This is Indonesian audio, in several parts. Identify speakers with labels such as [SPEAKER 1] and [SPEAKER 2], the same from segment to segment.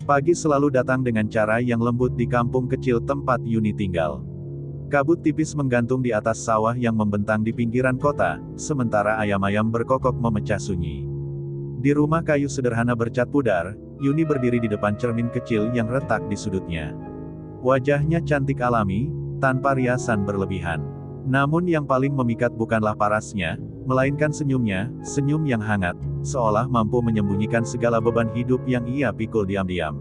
[SPEAKER 1] Pagi selalu datang dengan cara yang lembut di kampung kecil tempat Yuni tinggal. Kabut tipis menggantung di atas sawah yang membentang di pinggiran kota, sementara ayam-ayam berkokok memecah sunyi. Di rumah kayu sederhana bercat pudar, Yuni berdiri di depan cermin kecil yang retak di sudutnya. Wajahnya cantik alami, tanpa riasan berlebihan. Namun yang paling memikat bukanlah parasnya, melainkan senyumnya, senyum yang hangat, seolah mampu menyembunyikan segala beban hidup yang ia pikul diam-diam.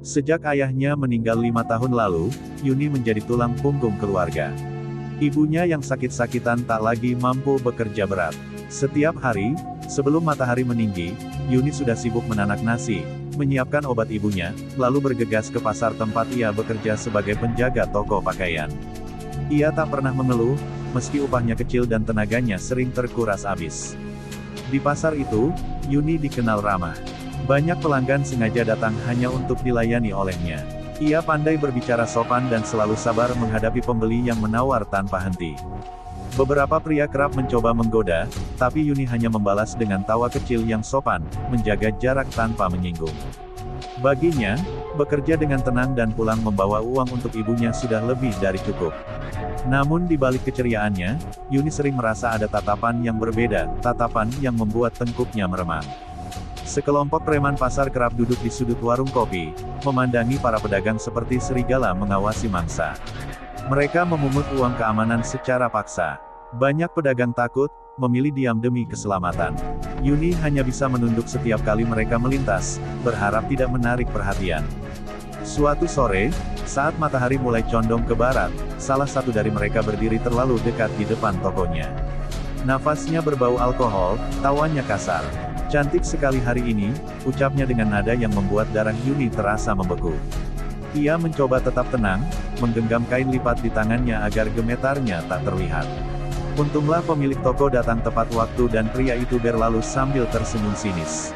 [SPEAKER 1] Sejak ayahnya meninggal 5 tahun lalu, Yuni menjadi tulang punggung keluarga. Ibunya yang sakit-sakitan tak lagi mampu bekerja berat. Setiap hari, sebelum matahari meninggi, Yuni sudah sibuk menanak nasi, menyiapkan obat ibunya, lalu bergegas ke pasar tempat ia bekerja sebagai penjaga toko pakaian. Ia tak pernah mengeluh, meski upahnya kecil dan tenaganya sering terkuras habis. Di pasar itu, Yuni dikenal ramah. Banyak pelanggan sengaja datang hanya untuk dilayani olehnya. Ia pandai berbicara sopan dan selalu sabar menghadapi pembeli yang menawar tanpa henti. Beberapa pria kerap mencoba menggoda, tapi Yuni hanya membalas dengan tawa kecil yang sopan, menjaga jarak tanpa menyinggung. Baginya, bekerja dengan tenang dan pulang membawa uang untuk ibunya sudah lebih dari cukup. Namun di balik keceriaannya, Yuni sering merasa ada tatapan yang berbeda, tatapan yang membuat tengkuknya meremang. Sekelompok preman pasar kerap duduk di sudut warung kopi, memandangi para pedagang seperti serigala mengawasi mangsa. Mereka memungut uang keamanan secara paksa. Banyak pedagang takut, memilih diam demi keselamatan. Yuni hanya bisa menunduk setiap kali mereka melintas, berharap tidak menarik perhatian. Suatu sore, saat matahari mulai condong ke barat, salah satu dari mereka berdiri terlalu dekat di depan tokonya. Nafasnya berbau alkohol, tawanya kasar. "Cantik sekali hari ini," ucapnya dengan nada yang membuat darah Yuni terasa membeku. Ia mencoba tetap tenang, menggenggam kain lipat di tangannya agar gemetarnya tak terlihat. Untunglah pemilik toko datang tepat waktu dan pria itu berlalu sambil tersenyum sinis.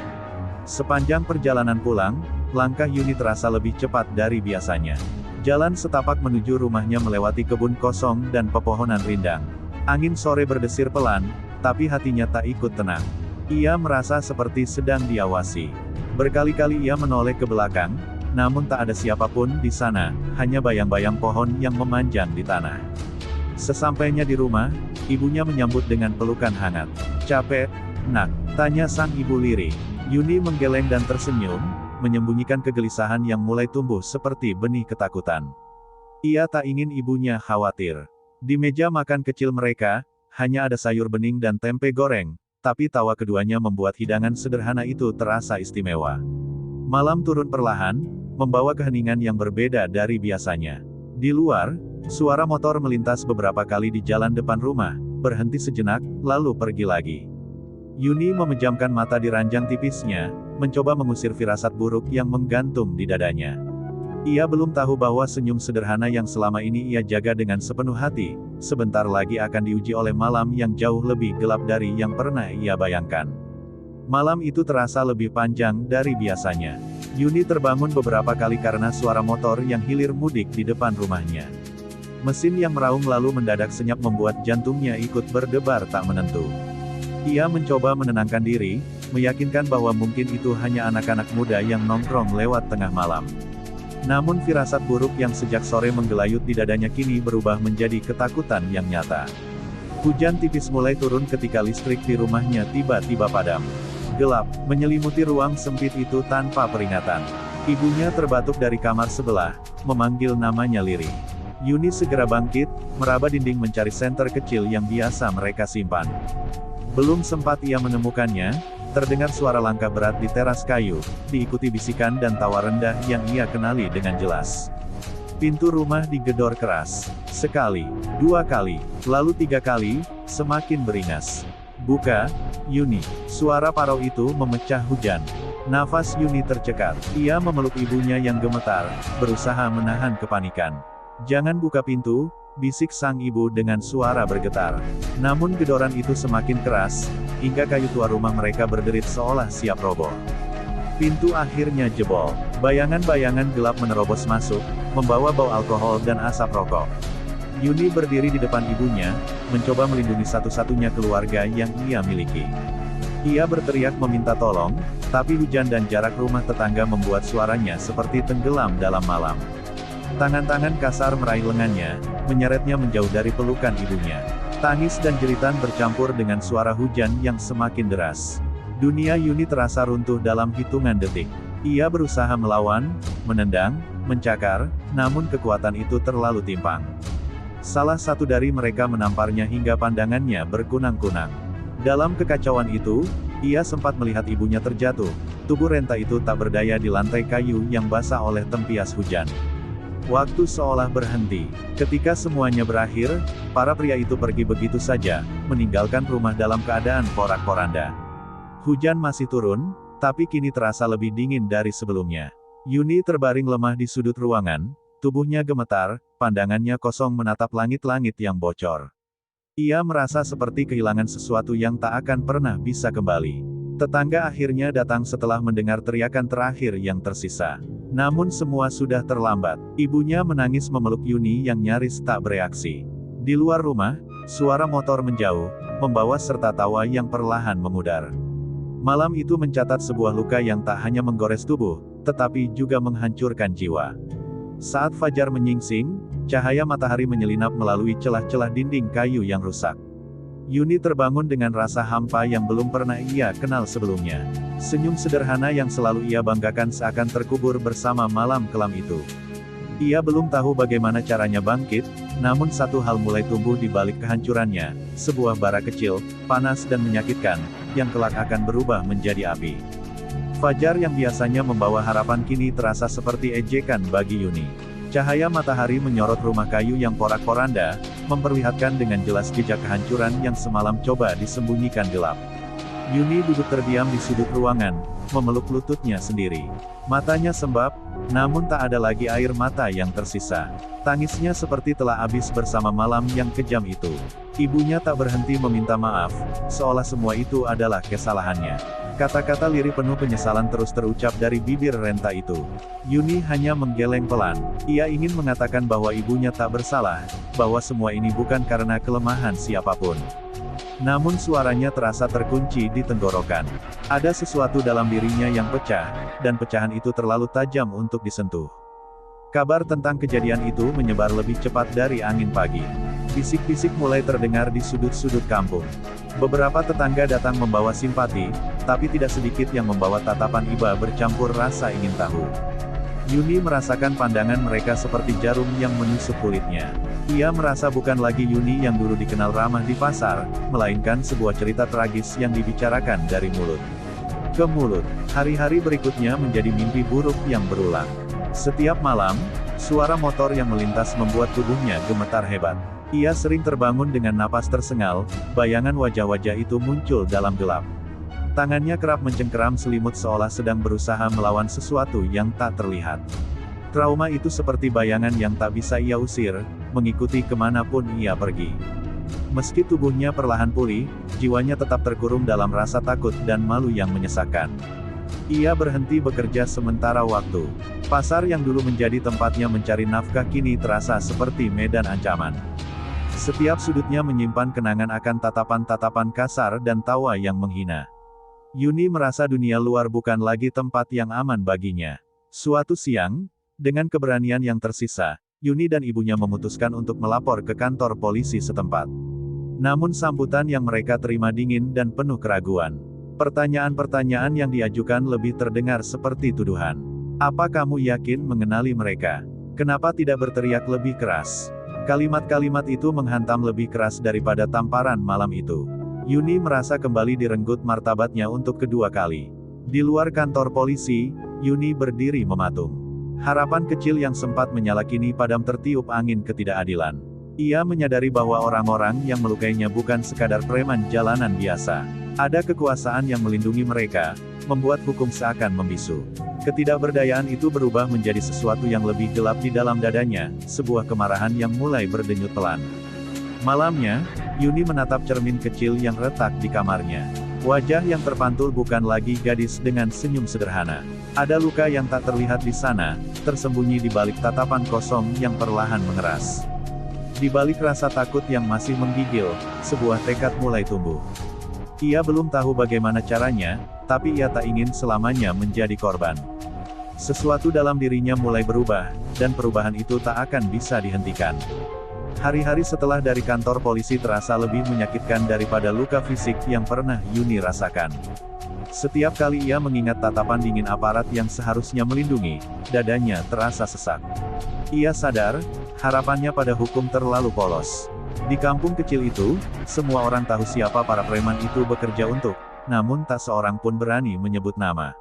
[SPEAKER 1] Sepanjang perjalanan pulang, langkah Yuni terasa lebih cepat dari biasanya. Jalan setapak menuju rumahnya melewati kebun kosong dan pepohonan rindang. Angin sore berdesir pelan, tapi hatinya tak ikut tenang. Ia merasa seperti sedang diawasi. Berkali-kali ia menoleh ke belakang, namun tak ada siapapun di sana, hanya bayang-bayang pohon yang memanjang di tanah. Sesampainya di rumah, ibunya menyambut dengan pelukan hangat. "Capek, nak?" tanya sang ibu lirih. Yuni menggeleng dan tersenyum, menyembunyikan kegelisahan yang mulai tumbuh seperti benih ketakutan. Ia tak ingin ibunya khawatir. Di meja makan kecil mereka, hanya ada sayur bening dan tempe goreng, tapi tawa keduanya membuat hidangan sederhana itu terasa istimewa. Malam turun perlahan, membawa keheningan yang berbeda dari biasanya. Di luar, suara motor melintas beberapa kali di jalan depan rumah, berhenti sejenak, lalu pergi lagi. Yuni memejamkan mata di ranjang tipisnya, mencoba mengusir firasat buruk yang menggantung di dadanya. Ia belum tahu bahwa senyum sederhana yang selama ini ia jaga dengan sepenuh hati, sebentar lagi akan diuji oleh malam yang jauh lebih gelap dari yang pernah ia bayangkan. Malam itu terasa lebih panjang dari biasanya. Yuni terbangun beberapa kali karena suara motor yang hilir mudik di depan rumahnya. Mesin yang meraung lalu mendadak senyap membuat jantungnya ikut berdebar tak menentu. Ia mencoba menenangkan diri, meyakinkan bahwa mungkin itu hanya anak-anak muda yang nongkrong lewat tengah malam. Namun firasat buruk yang sejak sore menggelayut di dadanya kini berubah menjadi ketakutan yang nyata. Hujan tipis mulai turun ketika listrik di rumahnya tiba-tiba padam. Gelap, menyelimuti ruang sempit itu tanpa peringatan. Ibunya terbatuk dari kamar sebelah, memanggil namanya lirih. Yuni segera bangkit, meraba dinding mencari senter kecil yang biasa mereka simpan. Belum sempat ia menemukannya, terdengar suara langkah berat di teras kayu, diikuti bisikan dan tawa rendah yang ia kenali dengan jelas. Pintu rumah digedor keras. Sekali, 2 kali, lalu 3 kali, semakin beringas. "Buka, Yuni." Suara parau itu memecah hujan. Nafas Yuni tercekat. Ia memeluk ibunya yang gemetar, berusaha menahan kepanikan. "Jangan buka pintu," bisik sang ibu dengan suara bergetar. Namun gedoran itu semakin keras, hingga kayu tua rumah mereka berderit seolah siap roboh. Pintu akhirnya jebol. Bayangan-bayangan gelap menerobos masuk, membawa bau alkohol dan asap rokok. Yuni berdiri di depan ibunya, mencoba melindungi satu-satunya keluarga yang ia miliki. Ia berteriak meminta tolong, tapi hujan dan jarak rumah tetangga membuat suaranya seperti tenggelam dalam malam. Tangan-tangan kasar meraih lengannya, menyeretnya menjauh dari pelukan ibunya. Tangis dan jeritan bercampur dengan suara hujan yang semakin deras. Dunia Yuni terasa runtuh dalam hitungan detik. Ia berusaha melawan, menendang, mencakar, namun kekuatan itu terlalu timpang. Salah satu dari mereka menamparnya hingga pandangannya berkunang-kunang. Dalam kekacauan itu, ia sempat melihat ibunya terjatuh. Tubuh renta itu tak berdaya di lantai kayu yang basah oleh tempias hujan. Waktu seolah berhenti. Ketika semuanya berakhir, para pria itu pergi begitu saja, meninggalkan rumah dalam keadaan porak-poranda. Hujan masih turun, tapi kini terasa lebih dingin dari sebelumnya. Yuni terbaring lemah di sudut ruangan, tubuhnya gemetar, pandangannya kosong menatap langit-langit yang bocor. Ia merasa seperti kehilangan sesuatu yang tak akan pernah bisa kembali. Tetangga akhirnya datang setelah mendengar teriakan terakhir yang tersisa. Namun semua sudah terlambat. Ibunya menangis memeluk Yuni yang nyaris tak bereaksi. Di luar rumah, suara motor menjauh, membawa serta tawa yang perlahan memudar. Malam itu mencatat sebuah luka yang tak hanya menggores tubuh, tetapi juga menghancurkan jiwa. Saat fajar menyingsing, cahaya matahari menyelinap melalui celah-celah dinding kayu yang rusak. Yuni terbangun dengan rasa hampa yang belum pernah ia kenal sebelumnya. Senyum sederhana yang selalu ia banggakan seakan terkubur bersama malam kelam itu. Ia belum tahu bagaimana caranya bangkit, namun satu hal mulai tumbuh di balik kehancurannya, sebuah bara kecil, panas dan menyakitkan, yang kelak akan berubah menjadi api. Fajar yang biasanya membawa harapan kini terasa seperti ejekan bagi Yuni. Cahaya matahari menyorot rumah kayu yang porak-poranda, memperlihatkan dengan jelas jejak kehancuran yang semalam coba disembunyikan gelap. Yuni duduk terdiam di sudut ruangan, memeluk lututnya sendiri. Matanya sembab, namun tak ada lagi air mata yang tersisa. Tangisnya seperti telah habis bersama malam yang kejam itu. Ibunya tak berhenti meminta maaf, seolah semua itu adalah kesalahannya. Kata-kata lirih penuh penyesalan terus terucap dari bibir renta itu. Yuni hanya menggeleng pelan. Ia ingin mengatakan bahwa ibunya tak bersalah, bahwa semua ini bukan karena kelemahan siapapun. Namun suaranya terasa terkunci di tenggorokan. Ada sesuatu dalam dirinya yang pecah, dan pecahan itu terlalu tajam untuk disentuh. Kabar tentang kejadian itu menyebar lebih cepat dari angin pagi. Bisik-bisik mulai terdengar di sudut-sudut kampung. Beberapa tetangga datang membawa simpati, tapi tidak sedikit yang membawa tatapan iba bercampur rasa ingin tahu. Yuni merasakan pandangan mereka seperti jarum yang menusuk kulitnya. Ia merasa bukan lagi Yuni yang dulu dikenal ramah di pasar, melainkan sebuah cerita tragis yang dibicarakan dari mulut ke mulut. Hari-hari berikutnya menjadi mimpi buruk yang berulang. Setiap malam, suara motor yang melintas membuat tubuhnya gemetar hebat. Ia sering terbangun dengan napas tersengal, bayangan wajah-wajah itu muncul dalam gelap. Tangannya kerap mencengkeram selimut seolah sedang berusaha melawan sesuatu yang tak terlihat. Trauma itu seperti bayangan yang tak bisa ia usir, mengikuti kemanapun ia pergi. Meski tubuhnya perlahan pulih, jiwanya tetap terkurung dalam rasa takut dan malu yang menyesakkan. Ia berhenti bekerja sementara waktu. Pasar yang dulu menjadi tempatnya mencari nafkah kini terasa seperti medan ancaman. Setiap sudutnya menyimpan kenangan akan tatapan-tatapan kasar dan tawa yang menghina. Yuni merasa dunia luar bukan lagi tempat yang aman baginya. Suatu siang, dengan keberanian yang tersisa, Yuni dan ibunya memutuskan untuk melapor ke kantor polisi setempat. Namun sambutan yang mereka terima dingin dan penuh keraguan. Pertanyaan-pertanyaan yang diajukan lebih terdengar seperti tuduhan. Apa kamu yakin mengenali mereka? Kenapa tidak berteriak lebih keras? Kalimat-kalimat itu menghantam lebih keras daripada tamparan malam itu. Yuni merasa kembali direnggut martabatnya untuk kedua kali. Di luar kantor polisi, Yuni berdiri mematung. Harapan kecil yang sempat menyala kini padam tertiup angin ketidakadilan. Ia menyadari bahwa orang-orang yang melukainya bukan sekadar preman jalanan biasa. Ada kekuasaan yang melindungi mereka, membuat hukum seakan membisu. Ketidakberdayaan itu berubah menjadi sesuatu yang lebih gelap di dalam dadanya, sebuah kemarahan yang mulai berdenyut pelan. Malamnya, Yuni menatap cermin kecil yang retak di kamarnya. Wajah yang terpantul bukan lagi gadis dengan senyum sederhana. Ada luka yang tak terlihat di sana, tersembunyi di balik tatapan kosong yang perlahan mengeras. Di balik rasa takut yang masih menggigil, sebuah tekad mulai tumbuh. Ia belum tahu bagaimana caranya, tapi ia tak ingin selamanya menjadi korban. Sesuatu dalam dirinya mulai berubah, dan perubahan itu tak akan bisa dihentikan. Hari-hari setelah dari kantor polisi terasa lebih menyakitkan daripada luka fisik yang pernah Yuni rasakan. Setiap kali ia mengingat tatapan dingin aparat yang seharusnya melindungi, dadanya terasa sesak. Ia sadar, harapannya pada hukum terlalu polos. Di kampung kecil itu, semua orang tahu siapa para preman itu bekerja untuk, namun tak seorang pun berani menyebut nama.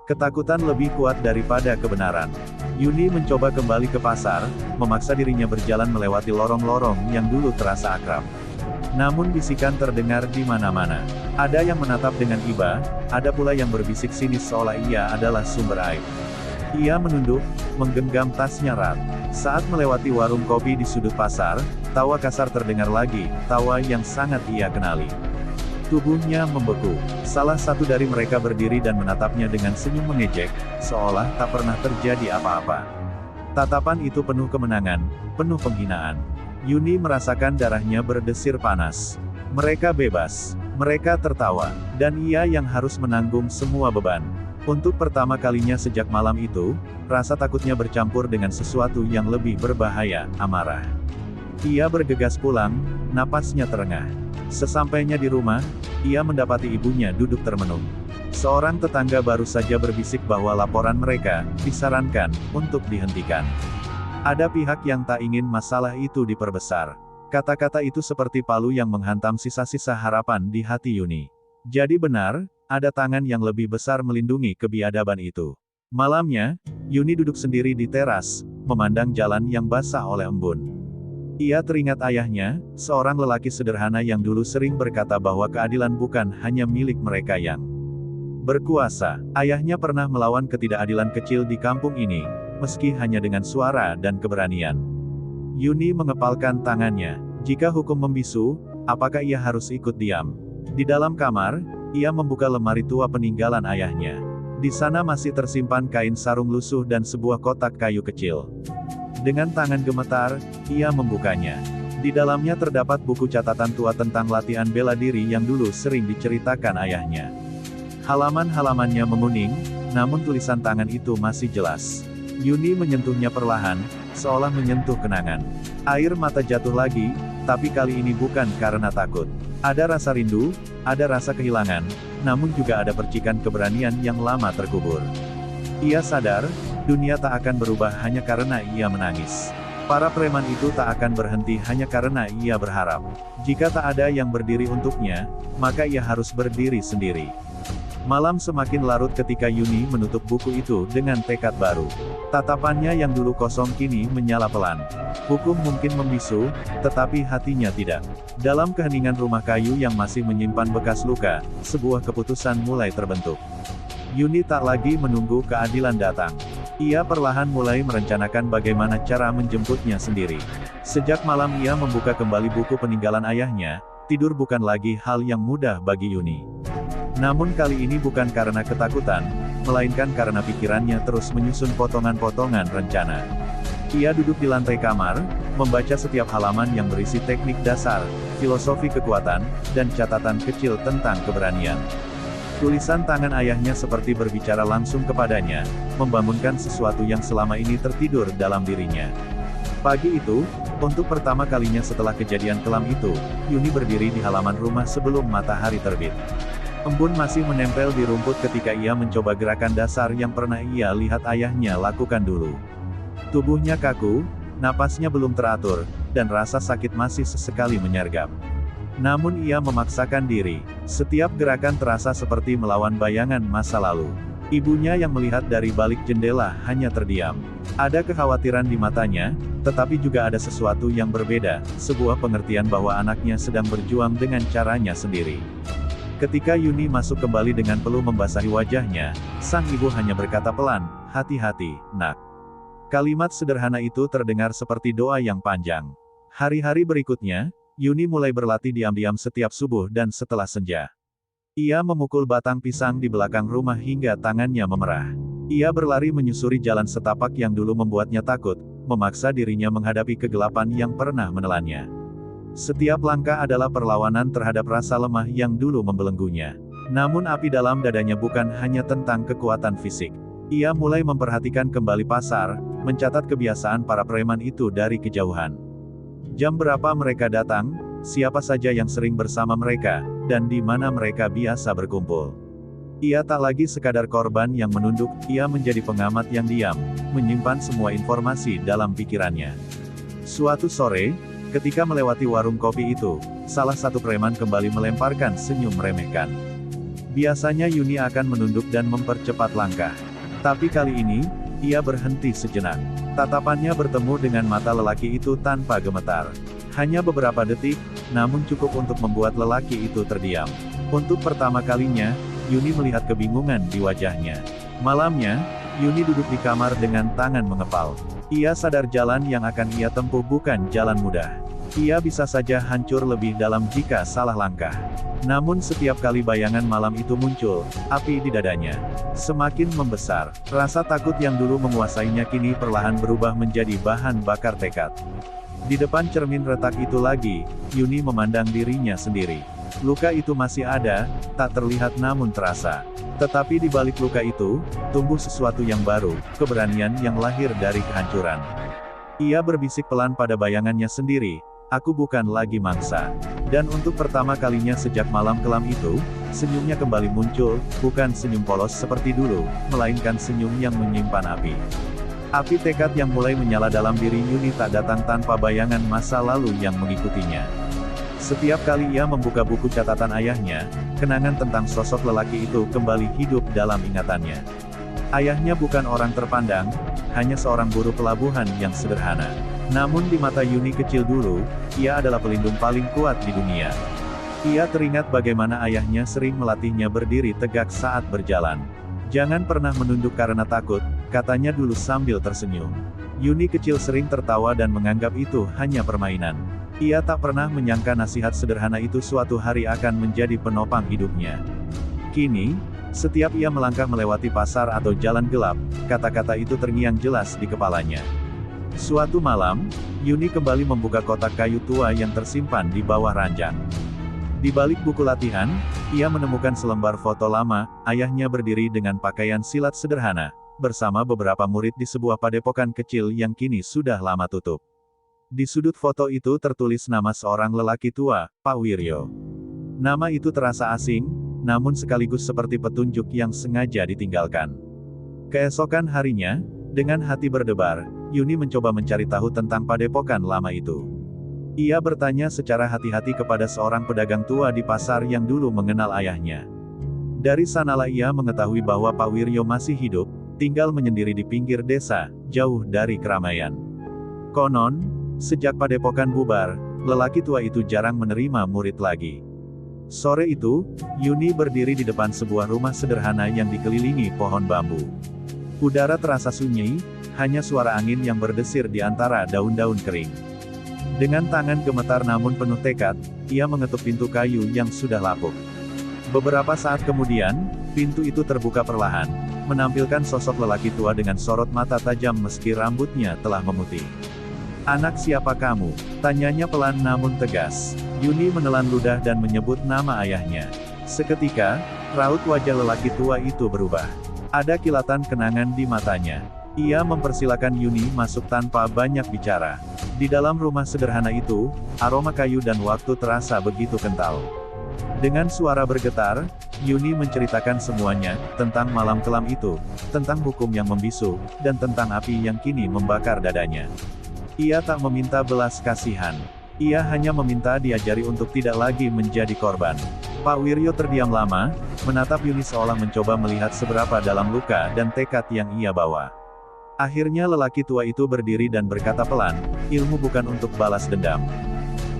[SPEAKER 1] Ketakutan lebih kuat daripada kebenaran. Yuni mencoba kembali ke pasar, memaksa dirinya berjalan melewati lorong-lorong yang dulu terasa akrab. Namun bisikan terdengar di mana-mana. Ada yang menatap dengan iba, ada pula yang berbisik sinis seolah ia adalah sumber aib. Ia menunduk, menggenggam tasnya erat. Saat melewati warung kopi di sudut pasar, tawa kasar terdengar lagi, tawa yang sangat ia kenali. Tubuhnya membeku. Salah satu dari mereka berdiri dan menatapnya dengan senyum mengejek, seolah tak pernah terjadi apa-apa. Tatapan itu penuh kemenangan, penuh penghinaan. Yuni merasakan darahnya berdesir panas. Mereka bebas. Mereka tertawa. Dan ia yang harus menanggung semua beban. Untuk pertama kalinya sejak malam itu, rasa takutnya bercampur dengan sesuatu yang lebih berbahaya, amarah. Ia bergegas pulang, napasnya terengah. Sesampainya di rumah, ia mendapati ibunya duduk termenung. Seorang tetangga baru saja berbisik bahwa laporan mereka disarankan untuk dihentikan. Ada pihak yang tak ingin masalah itu diperbesar. Kata-kata itu seperti palu yang menghantam sisa-sisa harapan di hati Yuni. Jadi benar, ada tangan yang lebih besar melindungi kebiadaban itu. Malamnya, Yuni duduk sendiri di teras, memandang jalan yang basah oleh embun. Ia teringat ayahnya, seorang lelaki sederhana yang dulu sering berkata bahwa keadilan bukan hanya milik mereka yang berkuasa. Ayahnya pernah melawan ketidakadilan kecil di kampung ini, meski hanya dengan suara dan keberanian. Yuni mengepalkan tangannya. Jika hukum membisu, apakah ia harus ikut diam? Di dalam kamar, ia membuka lemari tua peninggalan ayahnya. Di sana masih tersimpan kain sarung lusuh dan sebuah kotak kayu kecil. Dengan tangan gemetar, ia membukanya. Di dalamnya terdapat buku catatan tua tentang latihan bela diri yang dulu sering diceritakan ayahnya. Halaman-halamannya menguning, namun tulisan tangan itu masih jelas. Yuni menyentuhnya perlahan, seolah menyentuh kenangan. Air mata jatuh lagi, tapi kali ini bukan karena takut. Ada rasa rindu, ada rasa kehilangan, namun juga ada percikan keberanian yang lama terkubur. Ia sadar, dunia tak akan berubah hanya karena ia menangis. Para preman itu tak akan berhenti hanya karena ia berharap. Jika tak ada yang berdiri untuknya, maka ia harus berdiri sendiri. Malam semakin larut ketika Yuni menutup buku itu dengan tekad baru. Tatapannya yang dulu kosong kini menyala pelan. Hukum mungkin membisu, tetapi hatinya tidak. Dalam keheningan rumah kayu yang masih menyimpan bekas luka, sebuah keputusan mulai terbentuk. Yuni tak lagi menunggu keadilan datang. Ia perlahan mulai merencanakan bagaimana cara menjemputnya sendiri. Sejak malam ia membuka kembali buku peninggalan ayahnya, tidur bukan lagi hal yang mudah bagi Yuni. Namun kali ini bukan karena ketakutan, melainkan karena pikirannya terus menyusun potongan-potongan rencana. Ia duduk di lantai kamar, membaca setiap halaman yang berisi teknik dasar, filosofi kekuatan, dan catatan kecil tentang keberanian. Tulisan tangan ayahnya seperti berbicara langsung kepadanya, membangunkan sesuatu yang selama ini tertidur dalam dirinya. Pagi itu, untuk pertama kalinya setelah kejadian kelam itu, Yuni berdiri di halaman rumah sebelum matahari terbit. Embun masih menempel di rumput ketika ia mencoba gerakan dasar yang pernah ia lihat ayahnya lakukan dulu. Tubuhnya kaku, napasnya belum teratur, dan rasa sakit masih sesekali menyergap. Namun ia memaksakan diri. Setiap gerakan terasa seperti melawan bayangan masa lalu. Ibunya yang melihat dari balik jendela hanya terdiam. Ada kekhawatiran di matanya, tetapi juga ada sesuatu yang berbeda, sebuah pengertian bahwa anaknya sedang berjuang dengan caranya sendiri. Ketika Yuni masuk kembali dengan peluh membasahi wajahnya, sang ibu hanya berkata pelan, "Hati-hati, nak." Kalimat sederhana itu terdengar seperti doa yang panjang. Hari-hari berikutnya, Yuni mulai berlatih diam-diam setiap subuh dan setelah senja. Ia memukul batang pisang di belakang rumah hingga tangannya memerah. Ia berlari menyusuri jalan setapak yang dulu membuatnya takut, memaksa dirinya menghadapi kegelapan yang pernah menelannya. Setiap langkah adalah perlawanan terhadap rasa lemah yang dulu membelenggunya. Namun api dalam dadanya bukan hanya tentang kekuatan fisik. Ia mulai memperhatikan kembali pasar, mencatat kebiasaan para preman itu dari kejauhan. Jam berapa mereka datang, siapa saja yang sering bersama mereka, dan di mana mereka biasa berkumpul. Ia tak lagi sekadar korban yang menunduk, ia menjadi pengamat yang diam, menyimpan semua informasi dalam pikirannya. Suatu sore, ketika melewati warung kopi itu, salah satu preman kembali melemparkan senyum meremehkan. Biasanya Yuni akan menunduk dan mempercepat langkah. Tapi kali ini, ia berhenti sejenak. Tatapannya bertemu dengan mata lelaki itu tanpa gemetar. Hanya beberapa detik, namun cukup untuk membuat lelaki itu terdiam. Untuk pertama kalinya, Yuni melihat kebingungan di wajahnya. Malamnya, Yuni duduk di kamar dengan tangan mengepal. Ia sadar jalan yang akan ia tempuh bukan jalan mudah. Ia bisa saja hancur lebih dalam jika salah langkah. Namun setiap kali bayangan malam itu muncul, api di dadanya semakin membesar. Rasa takut yang dulu menguasainya kini perlahan berubah menjadi bahan bakar tekad. Di depan cermin retak itu lagi, Yuni memandang dirinya sendiri. Luka itu masih ada, tak terlihat namun terasa. Tetapi di balik luka itu, tumbuh sesuatu yang baru, keberanian yang lahir dari kehancuran. Ia berbisik pelan pada bayangannya sendiri, "Aku bukan lagi mangsa." Dan untuk pertama kalinya sejak malam kelam itu, senyumnya kembali muncul, bukan senyum polos seperti dulu, melainkan senyum yang menyimpan api. Api tekad yang mulai menyala dalam diri Yuni tak datang tanpa bayangan masa lalu yang mengikutinya. Setiap kali ia membuka buku catatan ayahnya, kenangan tentang sosok lelaki itu kembali hidup dalam ingatannya. Ayahnya bukan orang terpandang, hanya seorang buruh pelabuhan yang sederhana. Namun di mata Yuni kecil dulu, ia adalah pelindung paling kuat di dunia. Ia teringat bagaimana ayahnya sering melatihnya berdiri tegak saat berjalan. "Jangan pernah menunduk karena takut," katanya dulu sambil tersenyum. Yuni kecil sering tertawa dan menganggap itu hanya permainan. Ia tak pernah menyangka nasihat sederhana itu suatu hari akan menjadi penopang hidupnya. Kini, setiap ia melangkah melewati pasar atau jalan gelap, kata-kata itu terngiang jelas di kepalanya. Suatu malam, Yuni kembali membuka kotak kayu tua yang tersimpan di bawah ranjang. Di balik buku latihan, ia menemukan selembar foto lama, ayahnya berdiri dengan pakaian silat sederhana, bersama beberapa murid di sebuah padepokan kecil yang kini sudah lama tutup. Di sudut foto itu tertulis nama seorang lelaki tua, Pak Wiryo. Nama itu terasa asing, namun sekaligus seperti petunjuk yang sengaja ditinggalkan. Keesokan harinya, dengan hati berdebar, Yuni mencoba mencari tahu tentang padepokan lama itu. Ia bertanya secara hati-hati kepada seorang pedagang tua di pasar yang dulu mengenal ayahnya. Dari sanalah ia mengetahui bahwa Pak Wiryo masih hidup, tinggal menyendiri di pinggir desa, jauh dari keramaian. Konon, sejak padepokan bubar, lelaki tua itu jarang menerima murid lagi. Sore itu, Yuni berdiri di depan sebuah rumah sederhana yang dikelilingi pohon bambu. Udara terasa sunyi, hanya suara angin yang berdesir di antara daun-daun kering. Dengan tangan gemetar namun penuh tekad, ia mengetuk pintu kayu yang sudah lapuk. Beberapa saat kemudian, pintu itu terbuka perlahan, menampilkan sosok lelaki tua dengan sorot mata tajam meski rambutnya telah memutih. "Anak siapa kamu?" tanyanya pelan namun tegas. Yuni menelan ludah dan menyebut nama ayahnya. Seketika, raut wajah lelaki tua itu berubah. Ada kilatan kenangan di matanya. Ia mempersilakan Yuni masuk tanpa banyak bicara. Di dalam rumah sederhana itu, aroma kayu dan waktu terasa begitu kental. Dengan suara bergetar, Yuni menceritakan semuanya, tentang malam kelam itu, tentang hukum yang membisu, dan tentang api yang kini membakar dadanya. Ia tak meminta belas kasihan. Ia hanya meminta diajari untuk tidak lagi menjadi korban. Pak Wiryo terdiam lama, menatap Yuni seolah mencoba melihat seberapa dalam luka dan tekad yang ia bawa. Akhirnya lelaki tua itu berdiri dan berkata pelan, "Ilmu bukan untuk balas dendam,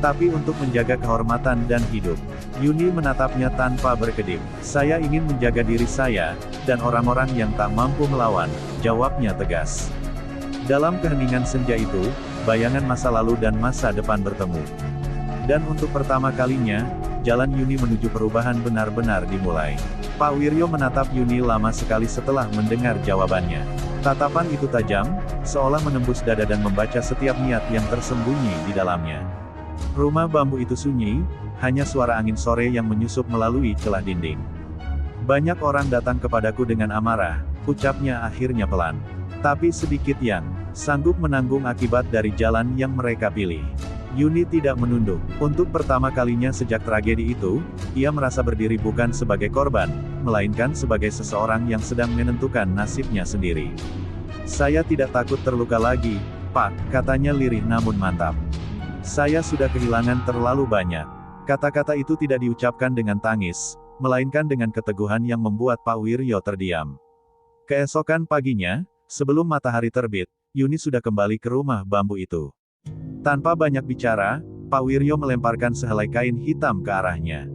[SPEAKER 1] tapi untuk menjaga kehormatan dan hidup." Yuni menatapnya tanpa berkedip. "Saya ingin menjaga diri saya, dan orang-orang yang tak mampu melawan," jawabnya tegas. Dalam keheningan senja itu, bayangan masa lalu dan masa depan bertemu. Dan untuk pertama kalinya, jalan Yuni menuju perubahan benar-benar dimulai. Pak Wiryo menatap Yuni lama sekali setelah mendengar jawabannya. Tatapan itu tajam, seolah menembus dada dan membaca setiap niat yang tersembunyi di dalamnya. Rumah bambu itu sunyi, hanya suara angin sore yang menyusup melalui celah dinding. Banyak orang datang kepadaku dengan amarah, ucapnya akhirnya pelan. Tapi sedikit yang sanggup menanggung akibat dari jalan yang mereka pilih. Yuni tidak menunduk. Untuk pertama kalinya sejak tragedi itu, ia merasa berdiri bukan sebagai korban, melainkan sebagai seseorang yang sedang menentukan nasibnya sendiri. Saya tidak takut terluka lagi, Pak, katanya lirih namun mantap. Saya sudah kehilangan terlalu banyak. Kata-kata itu tidak diucapkan dengan tangis, melainkan dengan keteguhan yang membuat Pak Wiryo terdiam. Keesokan paginya, sebelum matahari terbit, Yuni sudah kembali ke rumah bambu itu. Tanpa banyak bicara, Pak Wiryo melemparkan sehelai kain hitam ke arahnya.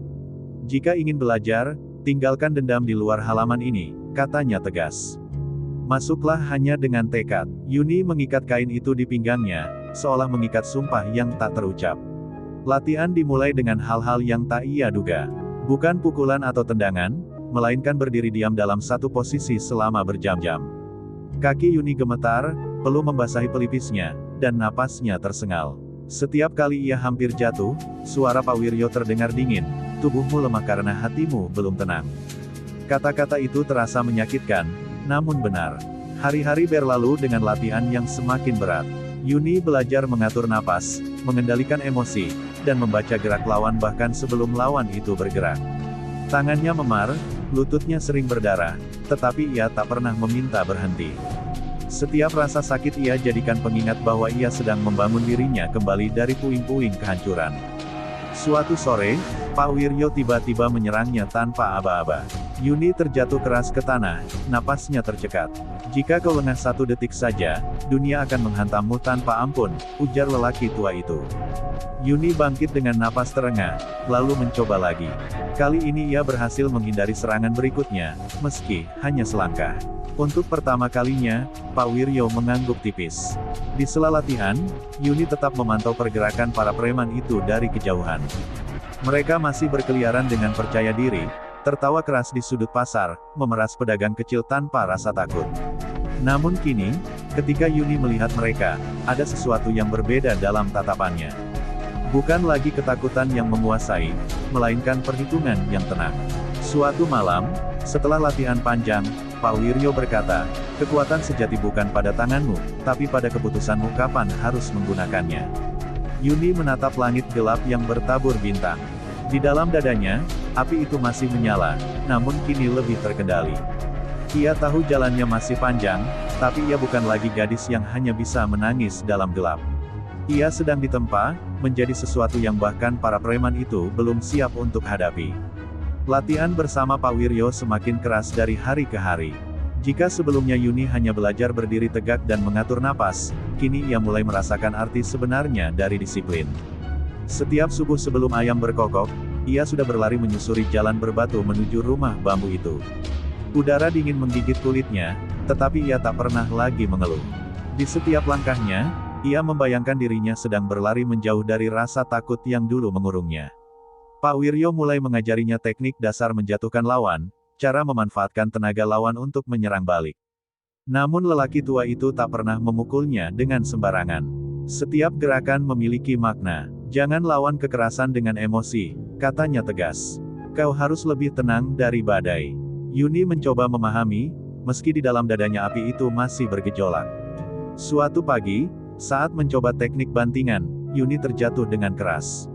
[SPEAKER 1] Jika ingin belajar, tinggalkan dendam di luar halaman ini, katanya tegas. Masuklah hanya dengan tekad. Yuni mengikat kain itu di pinggangnya, seolah mengikat sumpah yang tak terucap. Latihan dimulai dengan hal-hal yang tak ia duga. Bukan pukulan atau tendangan, melainkan berdiri diam dalam satu posisi selama berjam-jam. Kaki Yuni gemetar, peluh membasahi pelipisnya, dan napasnya tersengal. Setiap kali ia hampir jatuh, suara Pak Wiryo terdengar dingin, tubuhmu lemah karena hatimu belum tenang. Kata-kata itu terasa menyakitkan, namun benar. Hari-hari berlalu dengan latihan yang semakin berat. Yuni belajar mengatur napas, mengendalikan emosi, dan membaca gerak lawan bahkan sebelum lawan itu bergerak. Tangannya memar, lututnya sering berdarah, tetapi ia tak pernah meminta berhenti. Setiap rasa sakit ia jadikan pengingat bahwa ia sedang membangun dirinya kembali dari puing-puing kehancuran. Suatu sore, Pak Wiryo tiba-tiba menyerangnya tanpa aba-aba. Yuni terjatuh keras ke tanah, napasnya tercekat. Jika kau lengah 1 detik saja, dunia akan menghantammu tanpa ampun, ujar lelaki tua itu. Yuni bangkit dengan napas terengah, lalu mencoba lagi. Kali ini ia berhasil menghindari serangan berikutnya, meski hanya selangkah. Untuk pertama kalinya, Pak Wiryo mengangguk tipis. Di sela latihan, Yuni tetap memantau pergerakan para preman itu dari kejauhan. Mereka masih berkeliaran dengan percaya diri, tertawa keras di sudut pasar, memeras pedagang kecil tanpa rasa takut. Namun kini, ketika Yuni melihat mereka, ada sesuatu yang berbeda dalam tatapannya. Bukan lagi ketakutan yang menguasai, melainkan perhitungan yang tenang. Suatu malam, setelah latihan panjang, Pak Wiryo berkata, kekuatan sejati bukan pada tanganmu, tapi pada keputusanmu kapan harus menggunakannya. Yuni menatap langit gelap yang bertabur bintang. Di dalam dadanya, api itu masih menyala, namun kini lebih terkendali. Ia tahu jalannya masih panjang, tapi ia bukan lagi gadis yang hanya bisa menangis dalam gelap. Ia sedang ditempa, menjadi sesuatu yang bahkan para preman itu belum siap untuk hadapi. Latihan bersama Pak Wiryo semakin keras dari hari ke hari. Jika sebelumnya Yuni hanya belajar berdiri tegak dan mengatur napas, kini ia mulai merasakan arti sebenarnya dari disiplin. Setiap subuh sebelum ayam berkokok, ia sudah berlari menyusuri jalan berbatu menuju rumah bambu itu. Udara dingin menggigit kulitnya, tetapi ia tak pernah lagi mengeluh. Di setiap langkahnya, ia membayangkan dirinya sedang berlari menjauh dari rasa takut yang dulu mengurungnya. Pak Wiryo mulai mengajarinya teknik dasar menjatuhkan lawan, cara memanfaatkan tenaga lawan untuk menyerang balik. Namun lelaki tua itu tak pernah memukulnya dengan sembarangan. Setiap gerakan memiliki makna. Jangan lawan kekerasan dengan emosi, katanya tegas. Kau harus lebih tenang dari badai. Yuni mencoba memahami, meski di dalam dadanya api itu masih bergejolak. Suatu pagi, saat mencoba teknik bantingan, Yuni terjatuh dengan keras.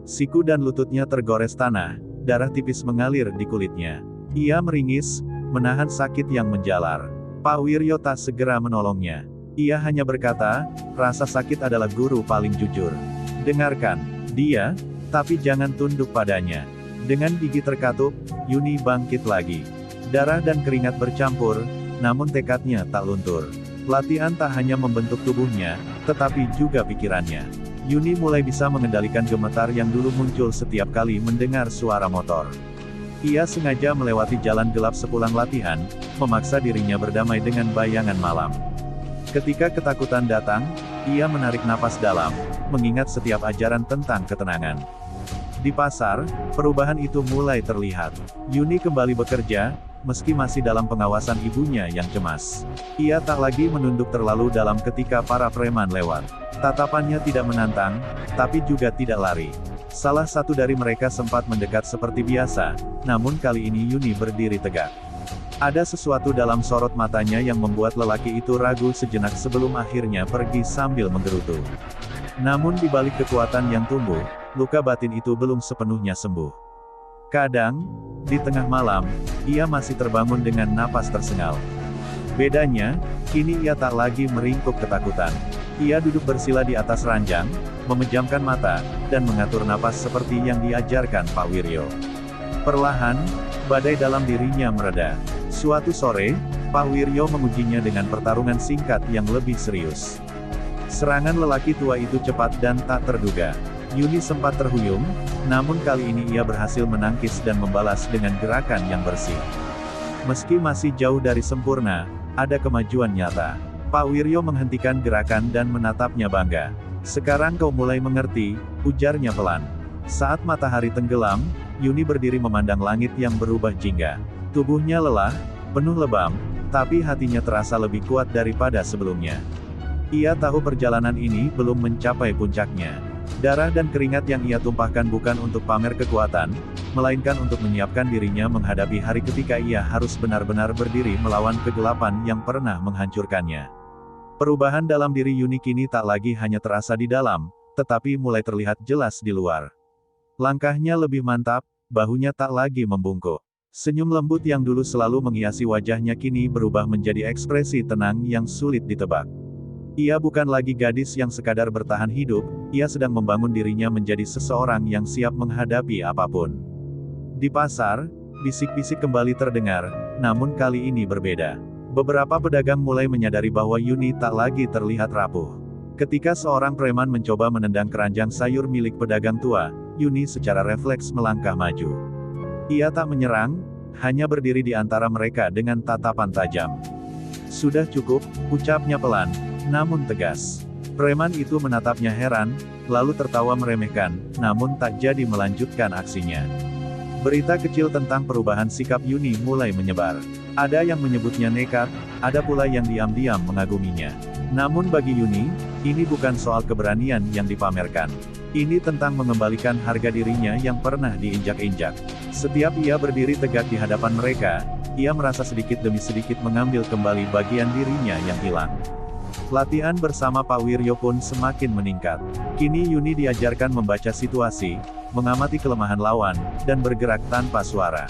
[SPEAKER 1] Siku dan lututnya tergores tanah, darah tipis mengalir di kulitnya. Ia meringis, menahan sakit yang menjalar. Pak Wiryo tak segera menolongnya. Ia hanya berkata, rasa sakit adalah guru paling jujur. Dengarkan dia, tapi jangan tunduk padanya. Dengan gigi terkatup, Yuni bangkit lagi. Darah dan keringat bercampur, namun tekadnya tak luntur. Latihan tak hanya membentuk tubuhnya, tetapi juga pikirannya. Yuni mulai bisa mengendalikan gemetar yang dulu muncul setiap kali mendengar suara motor. Ia sengaja melewati jalan gelap sepulang latihan, memaksa dirinya berdamai dengan bayangan malam. Ketika ketakutan datang, ia menarik napas dalam, mengingat setiap ajaran tentang ketenangan. Di pasar, perubahan itu mulai terlihat. Yuni kembali bekerja, meski masih dalam pengawasan ibunya yang cemas. Ia tak lagi menunduk terlalu dalam ketika para preman lewat. Tatapannya tidak menantang, tapi juga tidak lari. Salah satu dari mereka sempat mendekat seperti biasa, namun kali ini Yuni berdiri tegak. Ada sesuatu dalam sorot matanya yang membuat lelaki itu ragu sejenak sebelum akhirnya pergi sambil menggerutu. Namun di balik kekuatan yang tumbuh, luka batin itu belum sepenuhnya sembuh. Kadang, di tengah malam, ia masih terbangun dengan napas tersengal. Bedanya, kini ia tak lagi meringkuk ketakutan. Ia duduk bersila di atas ranjang, memejamkan mata, dan mengatur napas seperti yang diajarkan Pak Wiryo. Perlahan, badai dalam dirinya mereda. Suatu sore, Pak Wiryo mengujinya dengan pertarungan singkat yang lebih serius. Serangan lelaki tua itu cepat dan tak terduga. Yuni sempat terhuyung, namun kali ini ia berhasil menangkis dan membalas dengan gerakan yang bersih. Meski masih jauh dari sempurna, ada kemajuan nyata. Pak Wiryo menghentikan gerakan dan menatapnya bangga. "Sekarang kau mulai mengerti," ujarnya pelan. Saat matahari tenggelam, Yuni berdiri memandang langit yang berubah jingga. Tubuhnya lelah, penuh lebam, tapi hatinya terasa lebih kuat daripada sebelumnya. Ia tahu perjalanan ini belum mencapai puncaknya. Darah dan keringat yang ia tumpahkan bukan untuk pamer kekuatan, melainkan untuk menyiapkan dirinya menghadapi hari ketika ia harus benar-benar berdiri melawan kegelapan yang pernah menghancurkannya. Perubahan dalam diri Yuni kini tak lagi hanya terasa di dalam, tetapi mulai terlihat jelas di luar. Langkahnya lebih mantap, bahunya tak lagi membungkuk. Senyum lembut yang dulu selalu menghiasi wajahnya kini berubah menjadi ekspresi tenang yang sulit ditebak. Ia bukan lagi gadis yang sekadar bertahan hidup, ia sedang membangun dirinya menjadi seseorang yang siap menghadapi apapun. Di pasar, bisik-bisik kembali terdengar, namun kali ini berbeda. Beberapa pedagang mulai menyadari bahwa Yuni tak lagi terlihat rapuh. Ketika seorang preman mencoba menendang keranjang sayur milik pedagang tua, Yuni secara refleks melangkah maju. Ia tak menyerang, hanya berdiri di antara mereka dengan tatapan tajam. "Sudah cukup," ucapnya pelan, namun tegas. Preman itu menatapnya heran, lalu tertawa meremehkan, namun tak jadi melanjutkan aksinya. Berita kecil tentang perubahan sikap Yuni mulai menyebar. Ada yang menyebutnya nekat, ada pula yang diam-diam mengaguminya. Namun bagi Yuni, ini bukan soal keberanian yang dipamerkan. Ini tentang mengembalikan harga dirinya yang pernah diinjak-injak. Setiap ia berdiri tegak di hadapan mereka, ia merasa sedikit demi sedikit mengambil kembali bagian dirinya yang hilang. Latihan bersama Pak Wiryo pun semakin meningkat. Kini Yuni diajarkan membaca situasi, mengamati kelemahan lawan, dan bergerak tanpa suara.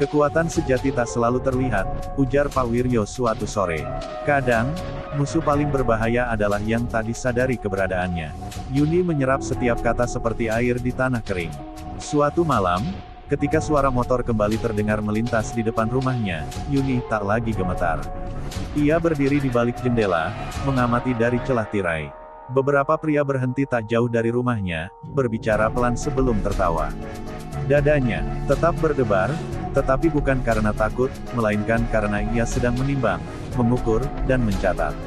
[SPEAKER 1] "Kekuatan sejati tak selalu terlihat," ujar Pak Wiryo suatu sore. "Kadang, musuh paling berbahaya adalah yang tak disadari keberadaannya." Yuni menyerap setiap kata seperti air di tanah kering. Suatu malam, ketika suara motor kembali terdengar melintas di depan rumahnya, Yuni tak lagi gemetar. Ia berdiri di balik jendela, mengamati dari celah tirai. Beberapa pria berhenti tak jauh dari rumahnya, berbicara pelan sebelum tertawa. Dadanya tetap berdebar, tetapi bukan karena takut, melainkan karena ia sedang menimbang, mengukur, dan mencatat.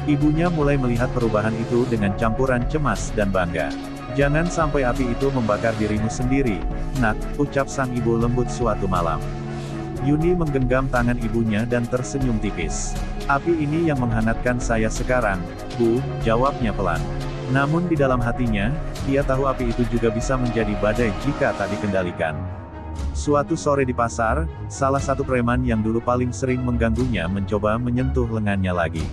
[SPEAKER 1] Ibunya mulai melihat perubahan itu dengan campuran cemas dan bangga. "Jangan sampai api itu membakar dirimu sendiri, Nak," ucap sang ibu lembut suatu malam. Yuni menggenggam tangan ibunya dan tersenyum tipis. "Api ini yang menghangatkan saya sekarang, Bu," jawabnya pelan. Namun di dalam hatinya, ia tahu api itu juga bisa menjadi badai jika tak dikendalikan. Suatu sore di pasar, salah satu preman yang dulu paling sering mengganggunya mencoba menyentuh lengannya lagi.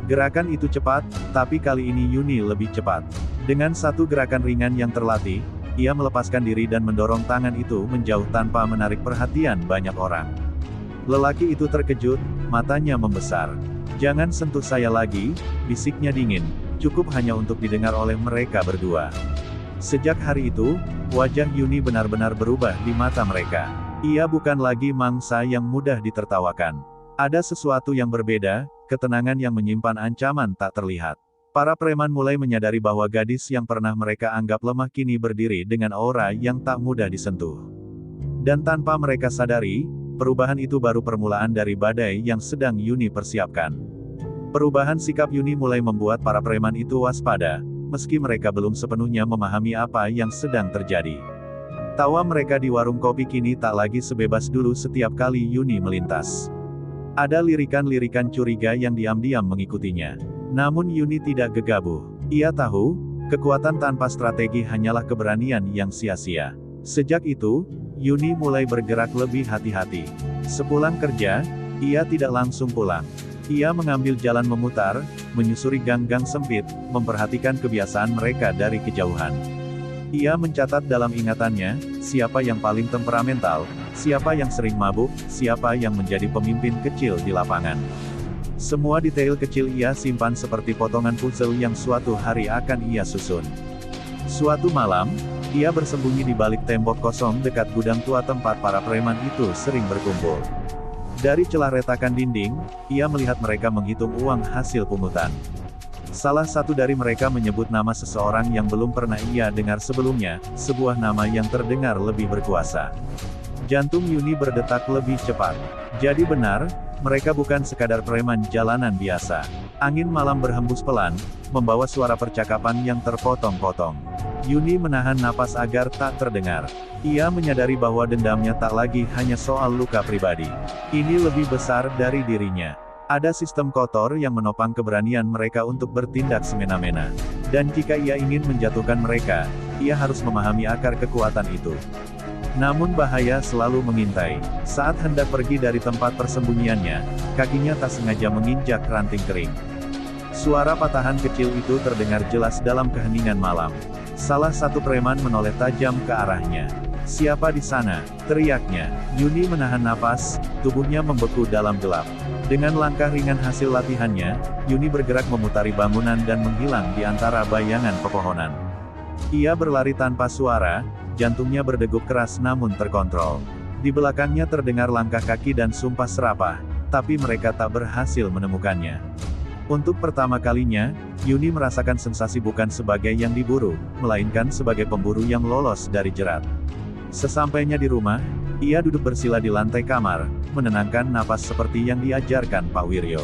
[SPEAKER 1] Gerakan itu cepat, tapi kali ini Yuni lebih cepat. Dengan satu gerakan ringan yang terlatih, ia melepaskan diri dan mendorong tangan itu menjauh tanpa menarik perhatian banyak orang. Lelaki itu terkejut, matanya membesar. "Jangan sentuh saya lagi," bisiknya dingin, cukup hanya untuk didengar oleh mereka berdua. Sejak hari itu, wajah Yuni benar-benar berubah di mata mereka. Ia bukan lagi mangsa yang mudah ditertawakan. Ada sesuatu yang berbeda, ketenangan yang menyimpan ancaman tak terlihat. Para preman mulai menyadari bahwa gadis yang pernah mereka anggap lemah kini berdiri dengan aura yang tak mudah disentuh. Dan tanpa mereka sadari, perubahan itu baru permulaan dari badai yang sedang Yuni persiapkan. Perubahan sikap Yuni mulai membuat para preman itu waspada, meski mereka belum sepenuhnya memahami apa yang sedang terjadi. Tawa mereka di warung kopi kini tak lagi sebebas dulu setiap kali Yuni melintas. Ada lirikan-lirikan curiga yang diam-diam mengikutinya. Namun Yuni tidak gegabah. Ia tahu, kekuatan tanpa strategi hanyalah keberanian yang sia-sia. Sejak itu, Yuni mulai bergerak lebih hati-hati. Sepulang kerja, ia tidak langsung pulang. Ia mengambil jalan memutar, menyusuri gang-gang sempit, memperhatikan kebiasaan mereka dari kejauhan. Ia mencatat dalam ingatannya, siapa yang paling temperamental, siapa yang sering mabuk, siapa yang menjadi pemimpin kecil di lapangan. Semua detail kecil ia simpan seperti potongan puzzle yang suatu hari akan ia susun. Suatu malam, ia bersembunyi di balik tembok kosong dekat gudang tua tempat para preman itu sering berkumpul. Dari celah retakan dinding, ia melihat mereka menghitung uang hasil pungutan. Salah satu dari mereka menyebut nama seseorang yang belum pernah ia dengar sebelumnya, sebuah nama yang terdengar lebih berkuasa. Jantung Yuni berdetak lebih cepat. Jadi benar, mereka bukan sekadar preman jalanan biasa. Angin malam berhembus pelan, membawa suara percakapan yang terpotong-potong. Yuni menahan napas agar tak terdengar. Ia menyadari bahwa dendamnya tak lagi hanya soal luka pribadi. Ini lebih besar dari dirinya. Ada sistem kotor yang menopang keberanian mereka untuk bertindak semena-mena. Dan jika ia ingin menjatuhkan mereka, ia harus memahami akar kekuatan itu. Namun bahaya selalu mengintai. Saat hendak pergi dari tempat persembunyiannya, kakinya tak sengaja menginjak ranting kering. Suara patahan kecil itu terdengar jelas dalam keheningan malam. Salah satu preman menoleh tajam ke arahnya. "Siapa di sana?" teriaknya. Yuni menahan napas, tubuhnya membeku dalam gelap. Dengan langkah ringan hasil latihannya, Yuni bergerak memutari bangunan dan menghilang di antara bayangan pepohonan. Ia berlari tanpa suara, jantungnya berdegup keras namun terkontrol. Di belakangnya terdengar langkah kaki dan sumpah serapah, tapi mereka tak berhasil menemukannya. Untuk pertama kalinya, Yuni merasakan sensasi bukan sebagai yang diburu, melainkan sebagai pemburu yang lolos dari jerat. Sesampainya di rumah, ia duduk bersila di lantai kamar, menenangkan napas seperti yang diajarkan Pak Wiryo.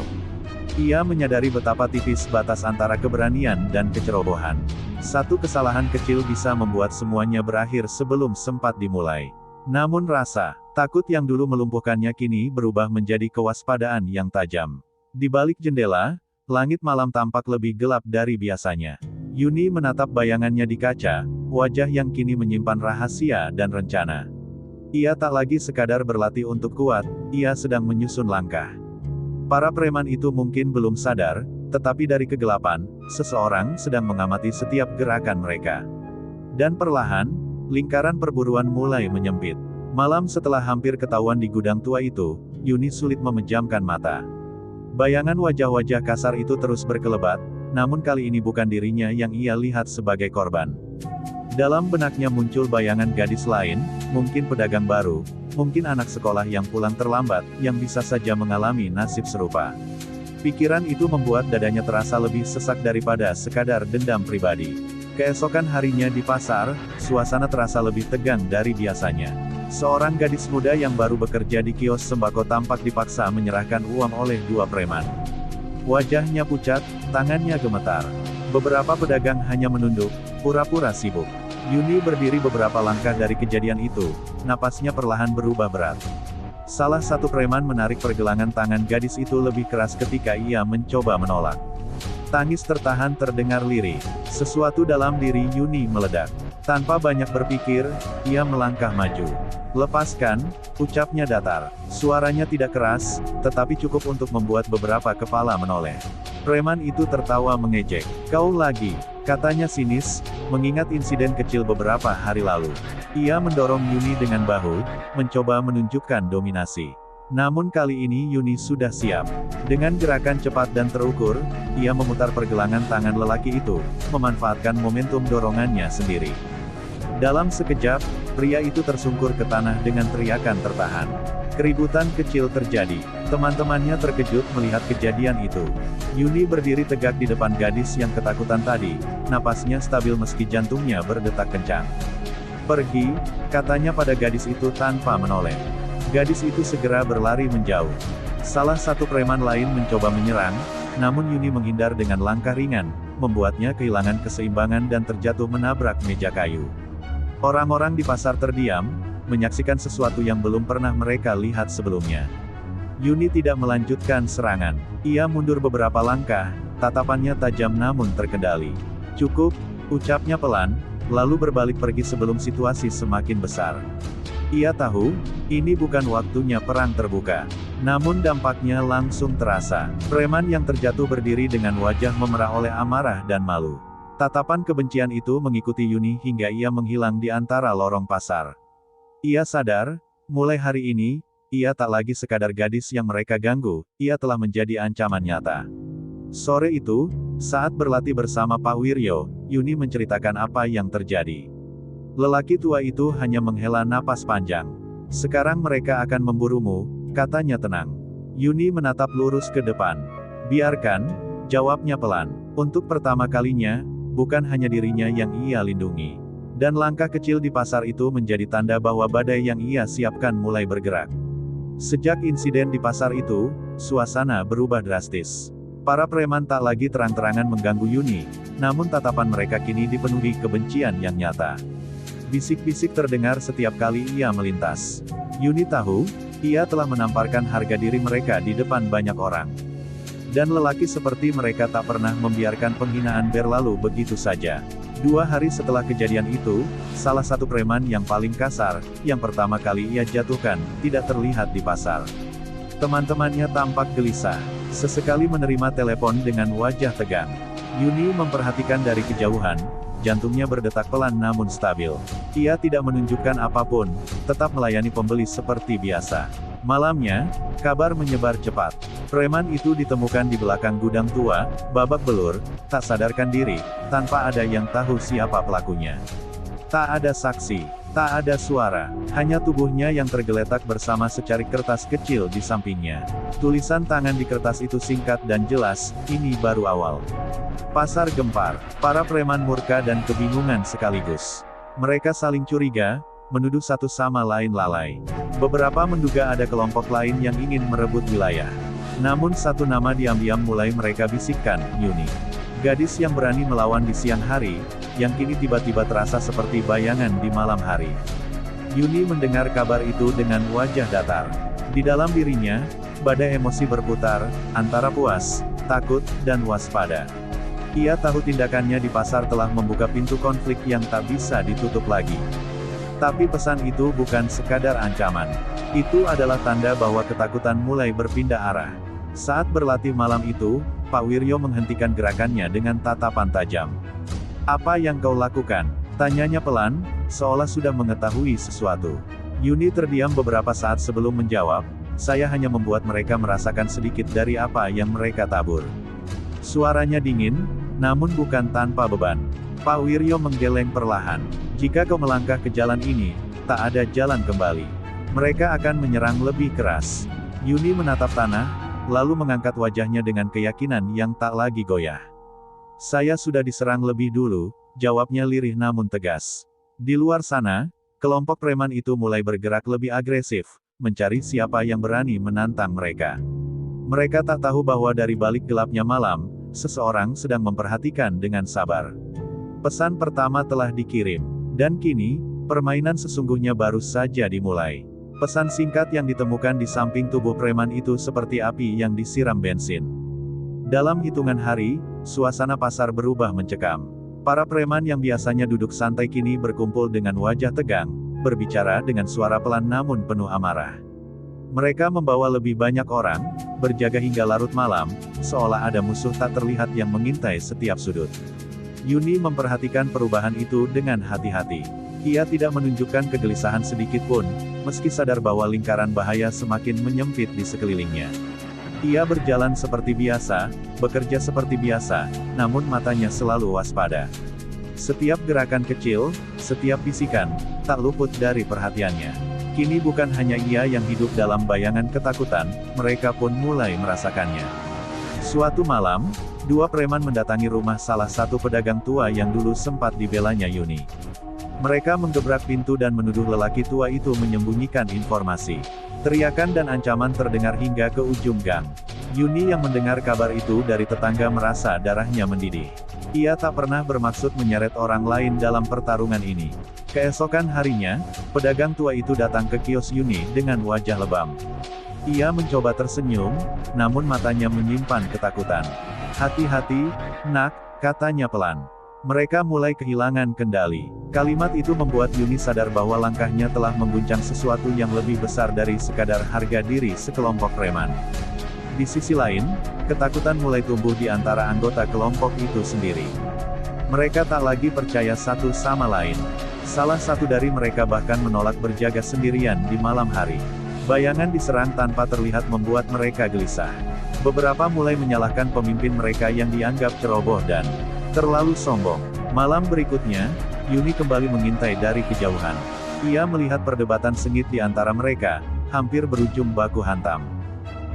[SPEAKER 1] Ia menyadari betapa tipis batas antara keberanian dan kecerobohan. Satu kesalahan kecil bisa membuat semuanya berakhir sebelum sempat dimulai. Namun rasa takut yang dulu melumpuhkannya kini berubah menjadi kewaspadaan yang tajam. Di balik jendela, langit malam tampak lebih gelap dari biasanya. Yuni menatap bayangannya di kaca, wajah yang kini menyimpan rahasia dan rencana. Ia tak lagi sekadar berlatih untuk kuat, ia sedang menyusun langkah. Para preman itu mungkin belum sadar, tetapi dari kegelapan, seseorang sedang mengamati setiap gerakan mereka. Dan perlahan, lingkaran perburuan mulai menyempit. Malam setelah hampir ketahuan di gudang tua itu, Yuni sulit memejamkan mata. Bayangan wajah-wajah kasar itu terus berkelebat, namun kali ini bukan dirinya yang ia lihat sebagai korban. Dalam benaknya muncul bayangan gadis lain, mungkin pedagang baru, mungkin anak sekolah yang pulang terlambat, yang bisa saja mengalami nasib serupa. Pikiran itu membuat dadanya terasa lebih sesak daripada sekadar dendam pribadi. Keesokan harinya di pasar, suasana terasa lebih tegang dari biasanya. Seorang gadis muda yang baru bekerja di kios sembako tampak dipaksa menyerahkan uang oleh dua preman. Wajahnya pucat, tangannya gemetar. Beberapa pedagang hanya menunduk, pura-pura sibuk. Yuni berdiri beberapa langkah dari kejadian itu, napasnya perlahan berubah berat. Salah satu preman menarik pergelangan tangan gadis itu lebih keras ketika ia mencoba menolak. Tangis tertahan terdengar lirih. Sesuatu dalam diri Yuni meledak. Tanpa banyak berpikir, ia melangkah maju. "Lepaskan," ucapnya datar. Suaranya tidak keras, tetapi cukup untuk membuat beberapa kepala menoleh. Preman itu tertawa mengejek. "Kau lagi," katanya sinis, mengingat insiden kecil beberapa hari lalu. Ia mendorong Yuni dengan bahu, mencoba menunjukkan dominasi. Namun kali ini Yuni sudah siap. Dengan gerakan cepat dan terukur, ia memutar pergelangan tangan lelaki itu, memanfaatkan momentum dorongannya sendiri. Dalam sekejap, pria itu tersungkur ke tanah dengan teriakan tertahan. Keributan kecil terjadi. Teman-temannya terkejut melihat kejadian itu. Yuni berdiri tegak di depan gadis yang ketakutan tadi, napasnya stabil meski jantungnya berdetak kencang. "Pergi," katanya pada gadis itu tanpa menoleh. Gadis itu segera berlari menjauh. Salah satu preman lain mencoba menyerang, namun Yuni menghindar dengan langkah ringan, membuatnya kehilangan keseimbangan dan terjatuh menabrak meja kayu. Orang-orang di pasar terdiam, menyaksikan sesuatu yang belum pernah mereka lihat sebelumnya. Yuni tidak melanjutkan serangan. Ia mundur beberapa langkah, tatapannya tajam namun terkendali. Cukup, ucapnya pelan, lalu berbalik pergi sebelum situasi semakin besar. Ia tahu, ini bukan waktunya perang terbuka. Namun dampaknya langsung terasa. Preman yang terjatuh berdiri dengan wajah memerah oleh amarah dan malu. Tatapan kebencian itu mengikuti Yuni hingga ia menghilang di antara lorong pasar. Ia sadar, mulai hari ini, ia tak lagi sekadar gadis yang mereka ganggu, ia telah menjadi ancaman nyata. Sore itu, saat berlatih bersama Pak Wiryo, Yuni menceritakan apa yang terjadi. Lelaki tua itu hanya menghela napas panjang. Sekarang mereka akan memburumu, katanya tenang. Yuni menatap lurus ke depan. Biarkan, jawabnya pelan. Untuk pertama kalinya, bukan hanya dirinya yang ia lindungi. Dan langkah kecil di pasar itu menjadi tanda bahwa badai yang ia siapkan mulai bergerak. Sejak insiden di pasar itu, suasana berubah drastis. Para preman tak lagi terang-terangan mengganggu Yuni, namun tatapan mereka kini dipenuhi kebencian yang nyata. Bisik-bisik terdengar setiap kali ia melintas. Yuni tahu, ia telah menamparkan harga diri mereka di depan banyak orang. Dan lelaki seperti mereka tak pernah membiarkan penghinaan berlalu begitu saja. 2 hari setelah kejadian itu, salah satu preman yang paling kasar, yang pertama kali ia jatuhkan, tidak terlihat di pasar. Teman-temannya tampak gelisah. Sesekali menerima telepon dengan wajah tegang. Yuni memperhatikan dari kejauhan, jantungnya berdetak pelan namun stabil. Ia tidak menunjukkan apapun, tetap melayani pembeli seperti biasa. Malamnya, kabar menyebar cepat. Preman itu ditemukan di belakang gudang tua, babak belur, tak sadarkan diri, tanpa ada yang tahu siapa pelakunya. Tak ada saksi, tak ada suara, hanya tubuhnya yang tergeletak bersama secarik kertas kecil di sampingnya. Tulisan tangan di kertas itu singkat dan jelas, ini baru awal. Pasar gempar, para preman murka dan kebingungan sekaligus. Mereka saling curiga, menuduh satu sama lain lalai. Beberapa menduga ada kelompok lain yang ingin merebut wilayah. Namun satu nama diam-diam mulai mereka bisikkan, Yuni. Gadis yang berani melawan di siang hari, yang kini tiba-tiba terasa seperti bayangan di malam hari. Yuni mendengar kabar itu dengan wajah datar. Di dalam dirinya, badai emosi berputar, antara puas, takut, dan waspada. Ia tahu tindakannya di pasar telah membuka pintu konflik yang tak bisa ditutup lagi. Tapi pesan itu bukan sekadar ancaman. Itu adalah tanda bahwa ketakutan mulai berpindah arah. Saat berlatih malam itu, Pak Wiryo menghentikan gerakannya dengan tatapan tajam. "Apa yang kau lakukan?" tanyanya pelan, seolah sudah mengetahui sesuatu. Yuni terdiam beberapa saat sebelum menjawab, "Saya hanya membuat mereka merasakan sedikit dari apa yang mereka tabur." Suaranya dingin, namun bukan tanpa beban. Pak Wiryo menggeleng perlahan. "Jika kau melangkah ke jalan ini, tak ada jalan kembali. Mereka akan menyerang lebih keras." Yuni menatap tanah, lalu mengangkat wajahnya dengan keyakinan yang tak lagi goyah. "Saya sudah diserang lebih dulu," jawabnya lirih namun tegas. Di luar sana, kelompok preman itu mulai bergerak lebih agresif, mencari siapa yang berani menantang mereka. Mereka tak tahu bahwa dari balik gelapnya malam, seseorang sedang memperhatikan dengan sabar. Pesan pertama telah dikirim, dan kini, permainan sesungguhnya baru saja dimulai. Pesan singkat yang ditemukan di samping tubuh preman itu seperti api yang disiram bensin. Dalam hitungan hari, suasana pasar berubah mencekam. Para preman yang biasanya duduk santai kini berkumpul dengan wajah tegang, berbicara dengan suara pelan namun penuh amarah. Mereka membawa lebih banyak orang, berjaga hingga larut malam, seolah ada musuh tak terlihat yang mengintai setiap sudut. Yuni memperhatikan perubahan itu dengan hati-hati. Ia tidak menunjukkan kegelisahan sedikit pun, meski sadar bahwa lingkaran bahaya semakin menyempit di sekelilingnya. Ia berjalan seperti biasa, bekerja seperti biasa, namun matanya selalu waspada. Setiap gerakan kecil, setiap bisikan, tak luput dari perhatiannya. Kini bukan hanya ia yang hidup dalam bayangan ketakutan, mereka pun mulai merasakannya. Suatu malam, 2 preman mendatangi rumah salah satu pedagang tua yang dulu sempat dibelanya Yuni. Mereka menggebrak pintu dan menuduh lelaki tua itu menyembunyikan informasi. Teriakan dan ancaman terdengar hingga ke ujung gang. Yuni yang mendengar kabar itu dari tetangga merasa darahnya mendidih. Ia tak pernah bermaksud menyeret orang lain dalam pertarungan ini. Keesokan harinya, pedagang tua itu datang ke kios Yuni dengan wajah lebam. Ia mencoba tersenyum, namun matanya menyimpan ketakutan. "Hati-hati, nak," katanya pelan. Mereka mulai kehilangan kendali. Kalimat itu membuat Yuni sadar bahwa langkahnya telah mengguncang sesuatu yang lebih besar dari sekadar harga diri sekelompok preman. Di sisi lain, ketakutan mulai tumbuh di antara anggota kelompok itu sendiri. Mereka tak lagi percaya satu sama lain. Salah satu dari mereka bahkan menolak berjaga sendirian di malam hari. Bayangan diserang tanpa terlihat membuat mereka gelisah. Beberapa mulai menyalahkan pemimpin mereka yang dianggap ceroboh dan terlalu sombong. Malam berikutnya, Yuni kembali mengintai dari kejauhan. Ia melihat perdebatan sengit di antara mereka, hampir berujung baku hantam.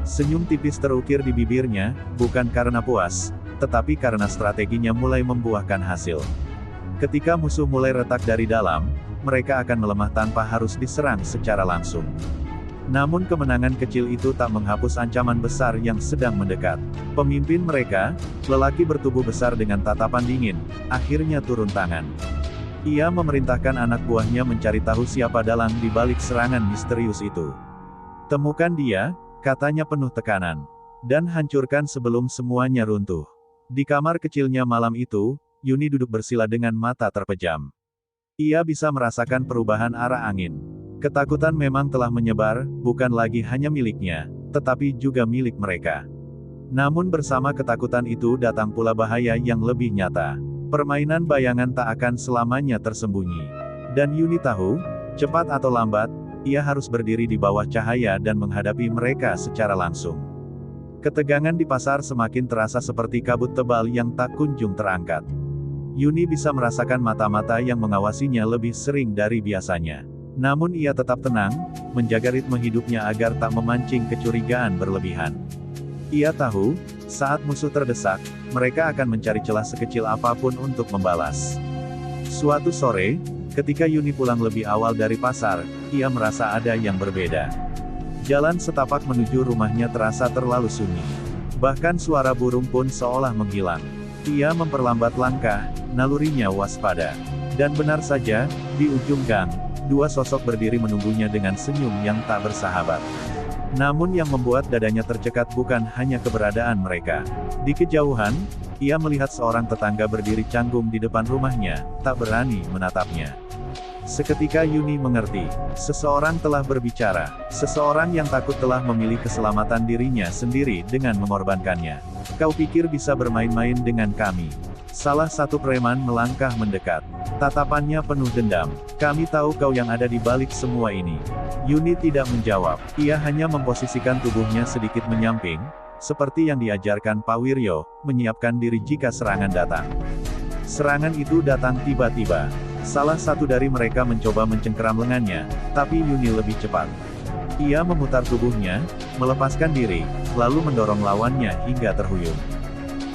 [SPEAKER 1] Senyum tipis terukir di bibirnya, bukan karena puas, tetapi karena strateginya mulai membuahkan hasil. Ketika musuh mulai retak dari dalam, mereka akan melemah tanpa harus diserang secara langsung. Namun kemenangan kecil itu tak menghapus ancaman besar yang sedang mendekat. Pemimpin mereka, lelaki bertubuh besar dengan tatapan dingin, akhirnya turun tangan. Ia memerintahkan anak buahnya mencari tahu siapa dalang di balik serangan misterius itu. Temukan dia, katanya penuh tekanan, dan hancurkan sebelum semuanya runtuh. Di kamar kecilnya malam itu, Yuni duduk bersila dengan mata terpejam. Ia bisa merasakan perubahan arah angin. Ketakutan memang telah menyebar, bukan lagi hanya miliknya, tetapi juga milik mereka. Namun bersama ketakutan itu datang pula bahaya yang lebih nyata. Permainan bayangan tak akan selamanya tersembunyi. Dan Yuni tahu, cepat atau lambat, ia harus berdiri di bawah cahaya dan menghadapi mereka secara langsung. Ketegangan di pasar semakin terasa seperti kabut tebal yang tak kunjung terangkat. Yuni bisa merasakan mata-mata yang mengawasinya lebih sering dari biasanya. Namun ia tetap tenang, menjaga ritme hidupnya agar tak memancing kecurigaan berlebihan. Ia tahu, saat musuh terdesak, mereka akan mencari celah sekecil apapun untuk membalas. Suatu sore, ketika Yuni pulang lebih awal dari pasar, ia merasa ada yang berbeda. Jalan setapak menuju rumahnya terasa terlalu sunyi. Bahkan suara burung pun seolah menghilang. Ia memperlambat langkah, nalurinya waspada. Dan benar saja, di ujung gang, dua sosok berdiri menunggunya dengan senyum yang tak bersahabat. Namun yang membuat dadanya tercekat bukan hanya keberadaan mereka. Di kejauhan, ia melihat seorang tetangga berdiri canggung di depan rumahnya, tak berani menatapnya. Seketika Yuni mengerti, seseorang telah berbicara, seseorang yang takut telah memilih keselamatan dirinya sendiri dengan mengorbankannya. Kau pikir bisa bermain-main dengan kami? Salah satu preman melangkah mendekat. Tatapannya penuh dendam. Kami tahu kau yang ada di balik semua ini. Yuni tidak menjawab. Ia hanya memposisikan tubuhnya sedikit menyamping, seperti yang diajarkan Pak Wiryo, menyiapkan diri jika serangan datang. Serangan itu datang tiba-tiba. Salah satu dari mereka mencoba mencengkeram lengannya, tapi Yuni lebih cepat. Ia memutar tubuhnya, melepaskan diri, lalu mendorong lawannya hingga terhuyung.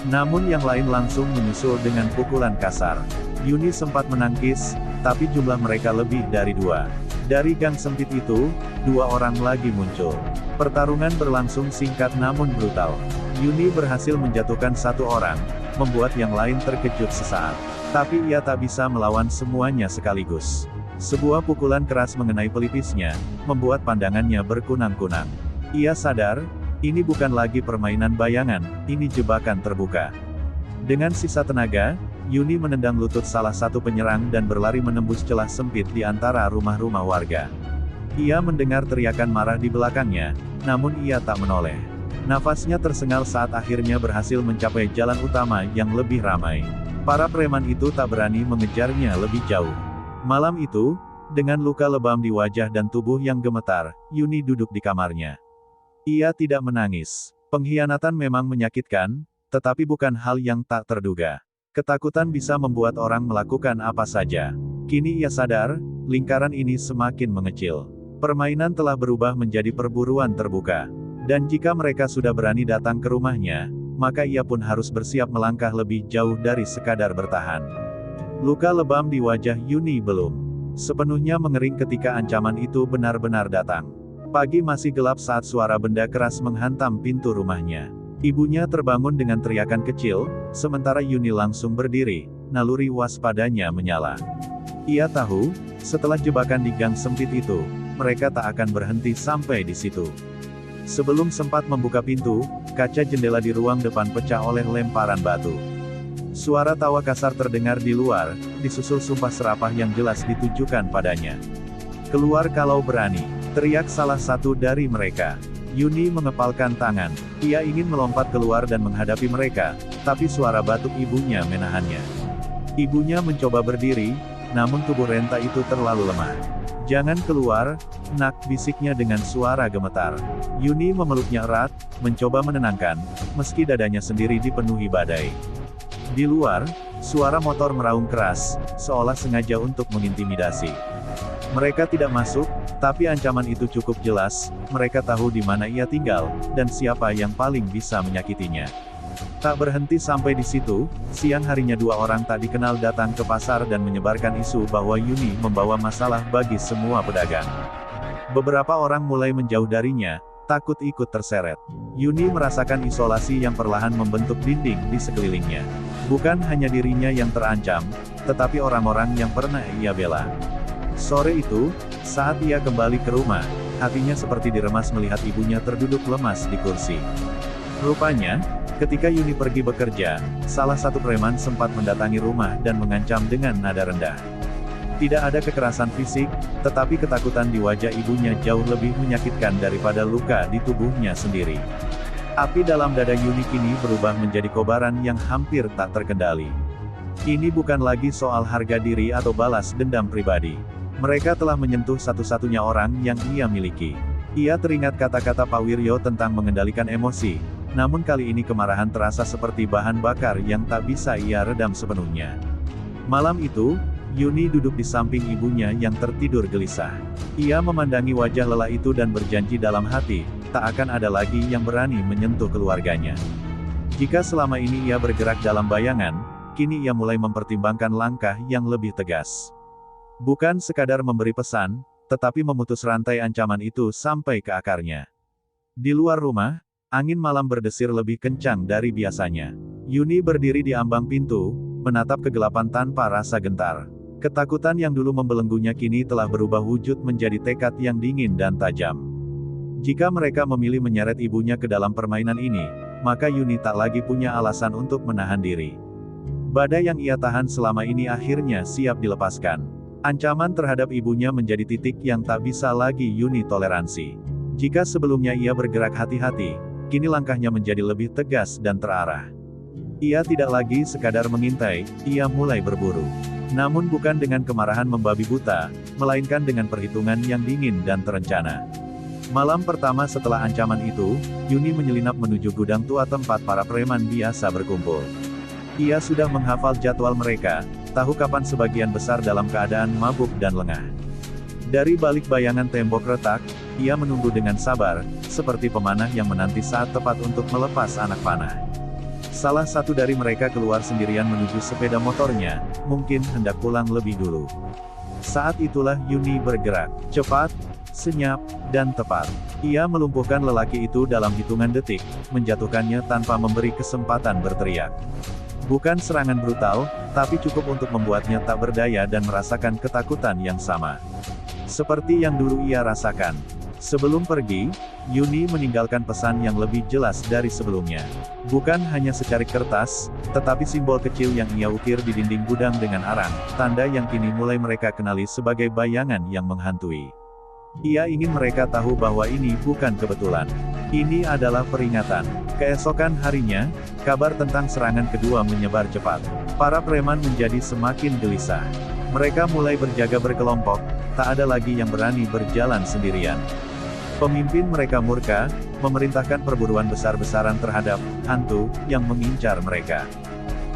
[SPEAKER 1] Namun yang lain langsung menyusul dengan pukulan kasar. Yuni sempat menangkis, tapi jumlah mereka lebih dari dua. Dari gang sempit itu, dua orang lagi muncul. Pertarungan berlangsung singkat namun brutal. Yuni berhasil menjatuhkan satu orang, membuat yang lain terkejut sesaat. Tapi ia tak bisa melawan semuanya sekaligus. Sebuah pukulan keras mengenai pelipisnya, membuat pandangannya berkunang-kunang. Ia sadar, ini bukan lagi permainan bayangan, ini jebakan terbuka. Dengan sisa tenaga, Yuni menendang lutut salah satu penyerang dan berlari menembus celah sempit di antara rumah-rumah warga. Ia mendengar teriakan marah di belakangnya, namun ia tak menoleh. Nafasnya tersengal saat akhirnya berhasil mencapai jalan utama yang lebih ramai. Para preman itu tak berani mengejarnya lebih jauh. Malam itu, dengan luka lebam di wajah dan tubuh yang gemetar, Yuni duduk di kamarnya. Ia tidak menangis. Pengkhianatan memang menyakitkan, tetapi bukan hal yang tak terduga. Ketakutan bisa membuat orang melakukan apa saja. Kini ia sadar, lingkaran ini semakin mengecil. Permainan telah berubah menjadi perburuan terbuka. Dan jika mereka sudah berani datang ke rumahnya, maka ia pun harus bersiap melangkah lebih jauh dari sekadar bertahan. Luka lebam di wajah Yuni belum sepenuhnya mengering ketika ancaman itu benar-benar datang. Pagi masih gelap saat suara benda keras menghantam pintu rumahnya. Ibunya terbangun dengan teriakan kecil, sementara Yuni langsung berdiri, naluri waspadanya menyala. Ia tahu, setelah jebakan di gang sempit itu, mereka tak akan berhenti sampai di situ. Sebelum sempat membuka pintu, kaca jendela di ruang depan pecah oleh lemparan batu. Suara tawa kasar terdengar di luar, disusul sumpah serapah yang jelas ditujukan padanya. "Keluar kalau berani!" teriak salah satu dari mereka. Yuni mengepalkan tangan. Ia ingin melompat keluar dan menghadapi mereka, tapi suara batuk ibunya menahannya. Ibunya mencoba berdiri, namun tubuh Renta itu terlalu lemah. "Jangan keluar, Nak," bisiknya dengan suara gemetar. Yuni memeluknya erat, mencoba menenangkan, meski dadanya sendiri dipenuhi badai. Di luar, suara motor meraung keras, seolah sengaja untuk mengintimidasi. Mereka tidak masuk, tapi ancaman itu cukup jelas, mereka tahu di mana ia tinggal, dan siapa yang paling bisa menyakitinya. Tak berhenti sampai di situ, siang harinya dua orang tak dikenal datang ke pasar dan menyebarkan isu bahwa Yuni membawa masalah bagi semua pedagang. Beberapa orang mulai menjauh darinya, takut ikut terseret. Yuni merasakan isolasi yang perlahan membentuk dinding di sekelilingnya. Bukan hanya dirinya yang terancam, tetapi orang-orang yang pernah ia bela. Sore itu, saat ia kembali ke rumah, hatinya seperti diremas melihat ibunya terduduk lemas di kursi. Rupanya, ketika Yuni pergi bekerja, salah satu preman sempat mendatangi rumah dan mengancam dengan nada rendah. Tidak ada kekerasan fisik, tetapi ketakutan di wajah ibunya jauh lebih menyakitkan daripada luka di tubuhnya sendiri. Api dalam dada Yuni kini berubah menjadi kobaran yang hampir tak terkendali. Ini bukan lagi soal harga diri atau balas dendam pribadi. Mereka telah menyentuh satu-satunya orang yang ia miliki. Ia teringat kata-kata Pak Wiryo tentang mengendalikan emosi, namun kali ini kemarahan terasa seperti bahan bakar yang tak bisa ia redam sepenuhnya. Malam itu, Yuni duduk di samping ibunya yang tertidur gelisah. Ia memandangi wajah lelah itu dan berjanji dalam hati, tak akan ada lagi yang berani menyentuh keluarganya. Jika selama ini ia bergerak dalam bayangan, kini ia mulai mempertimbangkan langkah yang lebih tegas. Bukan sekadar memberi pesan, tetapi memutus rantai ancaman itu sampai ke akarnya. Di luar rumah, angin malam berdesir lebih kencang dari biasanya. Yuni berdiri di ambang pintu, menatap kegelapan tanpa rasa gentar. Ketakutan yang dulu membelenggunya kini telah berubah wujud menjadi tekad yang dingin dan tajam. Jika mereka memilih menyeret ibunya ke dalam permainan ini, maka Yuni tak lagi punya alasan untuk menahan diri. Badai yang ia tahan selama ini akhirnya siap dilepaskan. Ancaman terhadap ibunya menjadi titik yang tak bisa lagi Yuni toleransi. Jika sebelumnya ia bergerak hati-hati, kini langkahnya menjadi lebih tegas dan terarah. Ia tidak lagi sekadar mengintai, ia mulai berburu. Namun bukan dengan kemarahan membabi buta, melainkan dengan perhitungan yang dingin dan terencana. Malam pertama setelah ancaman itu, Yuni menyelinap menuju gudang tua tempat para preman biasa berkumpul. Ia sudah menghafal jadwal mereka, tahu kapan sebagian besar dalam keadaan mabuk dan lengah. Dari balik bayangan tembok retak, ia menunggu dengan sabar, seperti pemanah yang menanti saat tepat untuk melepas anak panah. Salah satu dari mereka keluar sendirian menuju sepeda motornya, mungkin hendak pulang lebih dulu. Saat itulah Yuni bergerak, cepat, senyap, dan tepat. Ia melumpuhkan lelaki itu dalam hitungan detik, menjatuhkannya tanpa memberi kesempatan berteriak. Bukan serangan brutal, tapi cukup untuk membuatnya tak berdaya dan merasakan ketakutan yang sama. Seperti yang dulu ia rasakan. Sebelum pergi, Yuni meninggalkan pesan yang lebih jelas dari sebelumnya. Bukan hanya secarik kertas, tetapi simbol kecil yang ia ukir di dinding gudang dengan arang, tanda yang kini mulai mereka kenali sebagai bayangan yang menghantui. Ia ingin mereka tahu bahwa ini bukan kebetulan. Ini adalah peringatan. Keesokan harinya, kabar tentang serangan kedua menyebar cepat. Para preman menjadi semakin gelisah. Mereka mulai berjaga berkelompok, tak ada lagi yang berani berjalan sendirian. Pemimpin mereka murka, memerintahkan perburuan besar-besaran terhadap hantu yang mengincar mereka.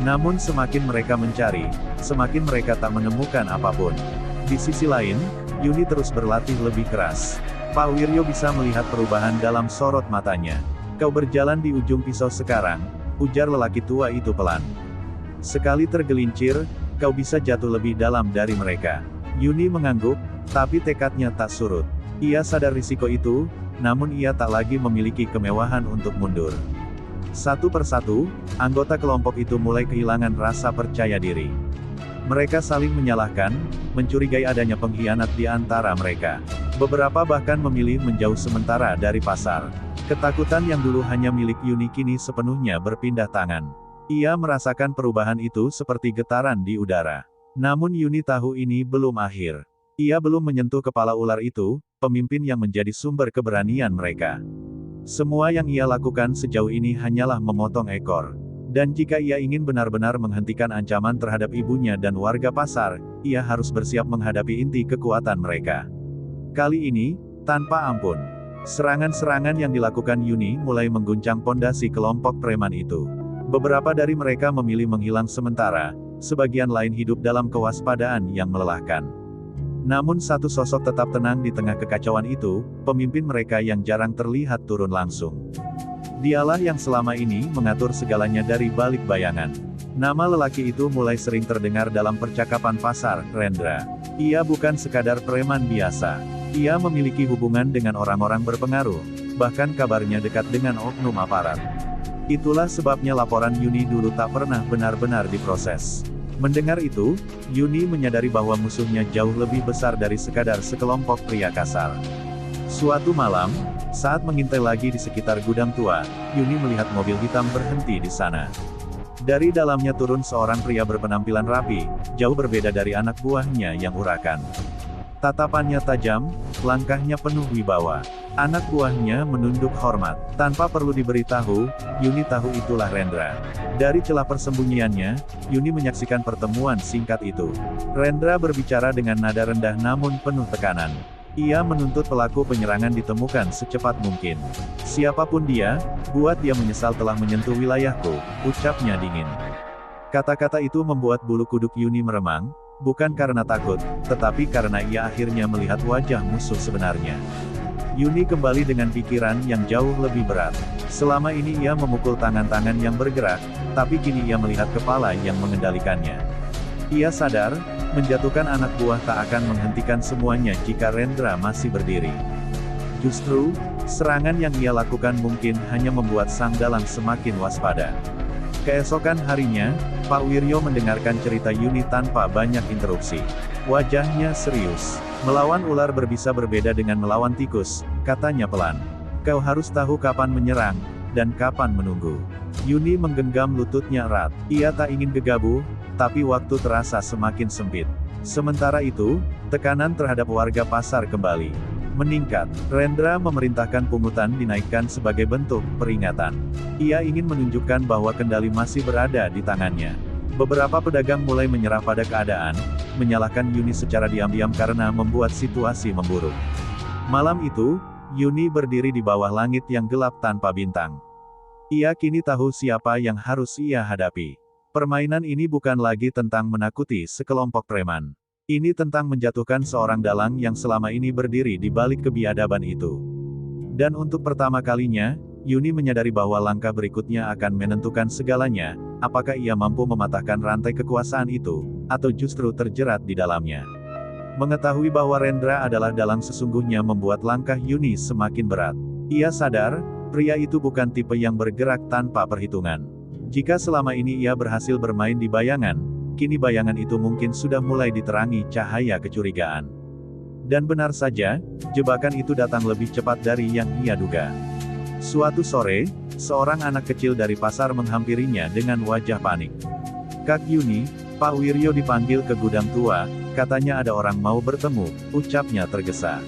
[SPEAKER 1] Namun semakin mereka mencari, semakin mereka tak menemukan apapun. Di sisi lain, Yuni terus berlatih lebih keras. Pak Wiryo bisa melihat perubahan dalam sorot matanya. "Kau berjalan di ujung pisau sekarang," ujar lelaki tua itu pelan. "Sekali tergelincir, kau bisa jatuh lebih dalam dari mereka." Yuni mengangguk, tapi tekadnya tak surut. Ia sadar risiko itu, namun ia tak lagi memiliki kemewahan untuk mundur. Satu persatu, anggota kelompok itu mulai kehilangan rasa percaya diri. Mereka saling menyalahkan, mencurigai adanya pengkhianat di antara mereka. Beberapa bahkan memilih menjauh sementara dari pasar. Ketakutan yang dulu hanya milik Yuni kini sepenuhnya berpindah tangan. Ia merasakan perubahan itu seperti getaran di udara. Namun Yuni tahu ini belum akhir. Ia belum menyentuh kepala ular itu, pemimpin yang menjadi sumber keberanian mereka. Semua yang ia lakukan sejauh ini hanyalah memotong ekor. Dan jika ia ingin benar-benar menghentikan ancaman terhadap ibunya dan warga pasar, ia harus bersiap menghadapi inti kekuatan mereka. Kali ini, tanpa ampun. Serangan-serangan yang dilakukan Yuni mulai mengguncang pondasi kelompok preman itu. Beberapa dari mereka memilih menghilang sementara, sebagian lain hidup dalam kewaspadaan yang melelahkan. Namun satu sosok tetap tenang di tengah kekacauan itu, pemimpin mereka yang jarang terlihat turun langsung. Dialah yang selama ini mengatur segalanya dari balik bayangan. Nama lelaki itu mulai sering terdengar dalam percakapan pasar, Rendra. Ia bukan sekadar preman biasa. Ia memiliki hubungan dengan orang-orang berpengaruh, bahkan kabarnya dekat dengan oknum aparat. Itulah sebabnya laporan Yuni dulu tak pernah benar-benar diproses. Mendengar itu, Yuni menyadari bahwa musuhnya jauh lebih besar dari sekadar sekelompok pria kasar. Suatu malam, saat mengintai lagi di sekitar gudang tua, Yuni melihat mobil hitam berhenti di sana. Dari dalamnya turun seorang pria berpenampilan rapi, jauh berbeda dari anak buahnya yang urakan. Tatapannya tajam, langkahnya penuh wibawa. Anak buahnya menunduk hormat. Tanpa perlu diberitahu, Yuni tahu itulah Rendra. Dari celah persembunyiannya, Yuni menyaksikan pertemuan singkat itu. Rendra berbicara dengan nada rendah namun penuh tekanan. Ia menuntut pelaku penyerangan ditemukan secepat mungkin. Siapapun dia, buat dia menyesal telah menyentuh wilayahku, ucapnya dingin. Kata-kata itu membuat bulu kuduk Yuni meremang, bukan karena takut, tetapi karena ia akhirnya melihat wajah musuh sebenarnya. Yuni kembali dengan pikiran yang jauh lebih berat. Selama ini ia memukul tangan-tangan yang bergerak, tapi kini ia melihat kepala yang mengendalikannya. Ia sadar, menjatuhkan anak buah tak akan menghentikan semuanya jika Rendra masih berdiri. Justru, serangan yang ia lakukan mungkin hanya membuat sang dalang semakin waspada. Keesokan harinya, Pak Wiryo mendengarkan cerita Yuni tanpa banyak interupsi. Wajahnya serius. Melawan ular berbisa berbeda dengan melawan tikus, katanya pelan. Kau harus tahu kapan menyerang, dan kapan menunggu. Yuni menggenggam lututnya erat. Ia tak ingin gegabah, tapi waktu terasa semakin sempit. Sementara itu, tekanan terhadap warga pasar kembali meningkat. Rendra memerintahkan pungutan dinaikkan sebagai bentuk peringatan. Ia ingin menunjukkan bahwa kendali masih berada di tangannya. Beberapa pedagang mulai menyerah pada keadaan, menyalahkan Yuni secara diam-diam karena membuat situasi memburuk. Malam itu, Yuni berdiri di bawah langit yang gelap tanpa bintang. Ia kini tahu siapa yang harus ia hadapi. Permainan ini bukan lagi tentang menakuti sekelompok preman. Ini tentang menjatuhkan seorang dalang yang selama ini berdiri di balik kebiadaban itu. Dan untuk pertama kalinya, Yuni menyadari bahwa langkah berikutnya akan menentukan segalanya, apakah ia mampu mematahkan rantai kekuasaan itu, atau justru terjerat di dalamnya. Mengetahui bahwa Rendra adalah dalang sesungguhnya membuat langkah Yuni semakin berat. Ia sadar, pria itu bukan tipe yang bergerak tanpa perhitungan. Jika selama ini ia berhasil bermain di bayangan, kini bayangan itu mungkin sudah mulai diterangi cahaya kecurigaan. Dan benar saja, jebakan itu datang lebih cepat dari yang ia duga. Suatu sore, seorang anak kecil dari pasar menghampirinya dengan wajah panik. Kak Yuni, Pak Wiryo dipanggil ke gudang tua, katanya ada orang mau bertemu, ucapnya tergesa.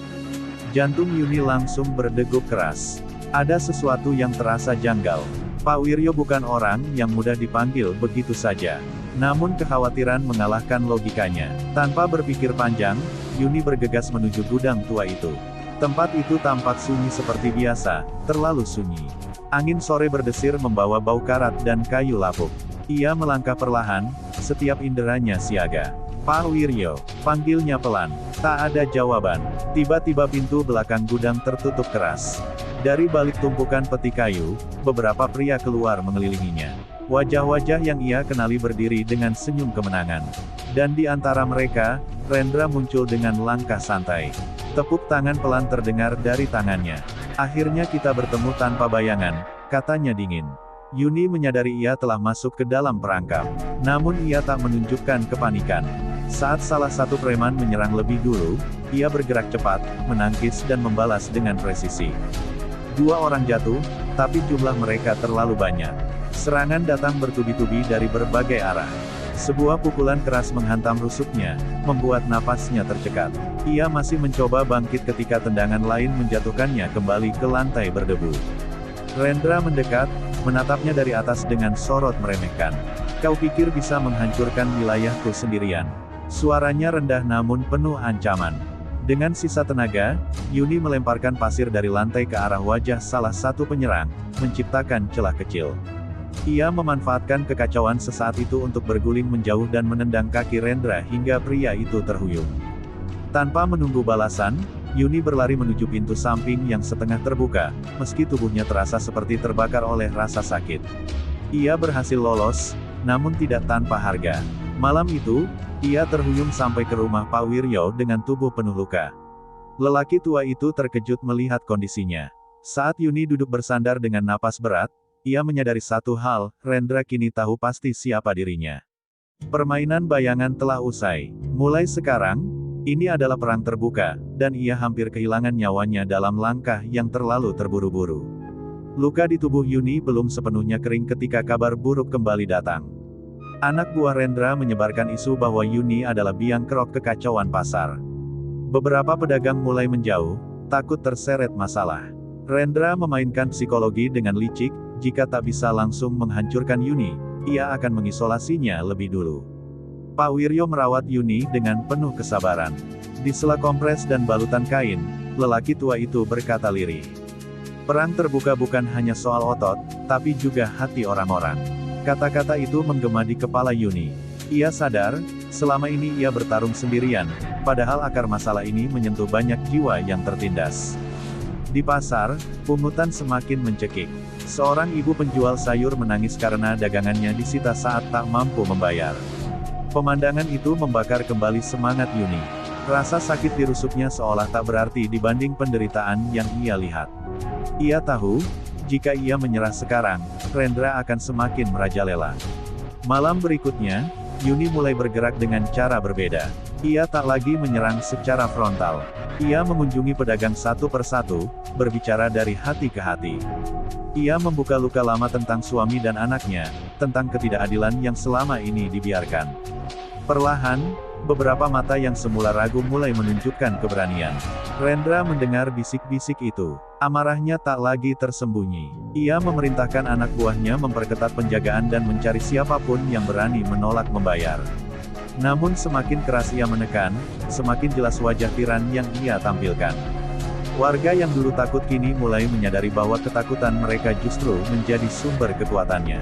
[SPEAKER 1] Jantung Yuni langsung berdegup keras. Ada sesuatu yang terasa janggal. Pak Wiryo bukan orang yang mudah dipanggil begitu saja. Namun kekhawatiran mengalahkan logikanya. Tanpa berpikir panjang, Yuni bergegas menuju gudang tua itu. Tempat itu tampak sunyi seperti biasa, terlalu sunyi. Angin sore berdesir membawa bau karat dan kayu lapuk. Ia melangkah perlahan, setiap inderanya siaga. Pak Wiryo, panggilnya pelan. Tak ada jawaban. Tiba-tiba pintu belakang gudang tertutup keras. Dari balik tumpukan peti kayu, beberapa pria keluar mengelilinginya. Wajah-wajah yang ia kenali berdiri dengan senyum kemenangan. Dan di antara mereka, Rendra muncul dengan langkah santai. Tepuk tangan pelan terdengar dari tangannya. Akhirnya kita bertemu tanpa bayangan, katanya dingin. Yuni menyadari ia telah masuk ke dalam perangkap. Namun ia tak menunjukkan kepanikan. Saat salah satu preman menyerang lebih dulu, ia bergerak cepat, menangkis dan membalas dengan presisi. Dua orang jatuh, tapi jumlah mereka terlalu banyak. Serangan datang bertubi-tubi dari berbagai arah. Sebuah pukulan keras menghantam rusuknya, membuat napasnya tercekat. Ia masih mencoba bangkit ketika tendangan lain menjatuhkannya kembali ke lantai berdebu. Rendra mendekat, menatapnya dari atas dengan sorot meremehkan. "Kau pikir bisa menghancurkan wilayahku sendirian?" Suaranya rendah namun penuh ancaman. Dengan sisa tenaga, Yuni melemparkan pasir dari lantai ke arah wajah salah satu penyerang, menciptakan celah kecil. Ia memanfaatkan kekacauan sesaat itu untuk berguling menjauh dan menendang kaki Rendra hingga pria itu terhuyung. Tanpa menunggu balasan, Yuni berlari menuju pintu samping yang setengah terbuka, meski tubuhnya terasa seperti terbakar oleh rasa sakit. Ia berhasil lolos, namun tidak tanpa harga. Malam itu, ia terhuyung sampai ke rumah Pak Wiryo dengan tubuh penuh luka. Lelaki tua itu terkejut melihat kondisinya. Saat Yuni duduk bersandar dengan napas berat, ia menyadari satu hal, Rendra kini tahu pasti siapa dirinya. Permainan bayangan telah usai. Mulai sekarang, ini adalah perang terbuka, dan ia hampir kehilangan nyawanya dalam langkah yang terlalu terburu-buru. Luka di tubuh Yuni belum sepenuhnya kering ketika kabar buruk kembali datang. Anak buah Rendra menyebarkan isu bahwa Yuni adalah biang kerok kekacauan pasar. Beberapa pedagang mulai menjauh, takut terseret masalah. Rendra memainkan psikologi dengan licik, jika tak bisa langsung menghancurkan Yuni, ia akan mengisolasinya lebih dulu. Pak Wiryo merawat Yuni dengan penuh kesabaran. Di sela kompres dan balutan kain, lelaki tua itu berkata lirih. "Perang terbuka bukan hanya soal otot, tapi juga hati orang-orang." Kata-kata itu menggema di kepala Yuni. Ia sadar, selama ini ia bertarung sendirian, padahal akar masalah ini menyentuh banyak jiwa yang tertindas. Di pasar, pungutan semakin mencekik. Seorang ibu penjual sayur menangis karena dagangannya disita saat tak mampu membayar. Pemandangan itu membakar kembali semangat Yuni. Rasa sakit di rusuknya seolah tak berarti dibanding penderitaan yang ia lihat. Ia tahu, jika ia menyerah sekarang, Rendra akan semakin merajalela. Malam berikutnya, Yuni mulai bergerak dengan cara berbeda. Ia tak lagi menyerang secara frontal. Ia mengunjungi pedagang satu persatu, berbicara dari hati ke hati. Ia membuka luka lama tentang suami dan anaknya, tentang ketidakadilan yang selama ini dibiarkan. Perlahan, beberapa mata yang semula ragu mulai menunjukkan keberanian. Rendra mendengar bisik-bisik itu. Amarahnya tak lagi tersembunyi. Ia memerintahkan anak buahnya memperketat penjagaan dan mencari siapapun yang berani menolak membayar. Namun semakin keras ia menekan, semakin jelas wajah tiran yang ia tampilkan. Warga yang dulu takut kini mulai menyadari bahwa ketakutan mereka justru menjadi sumber kekuatannya.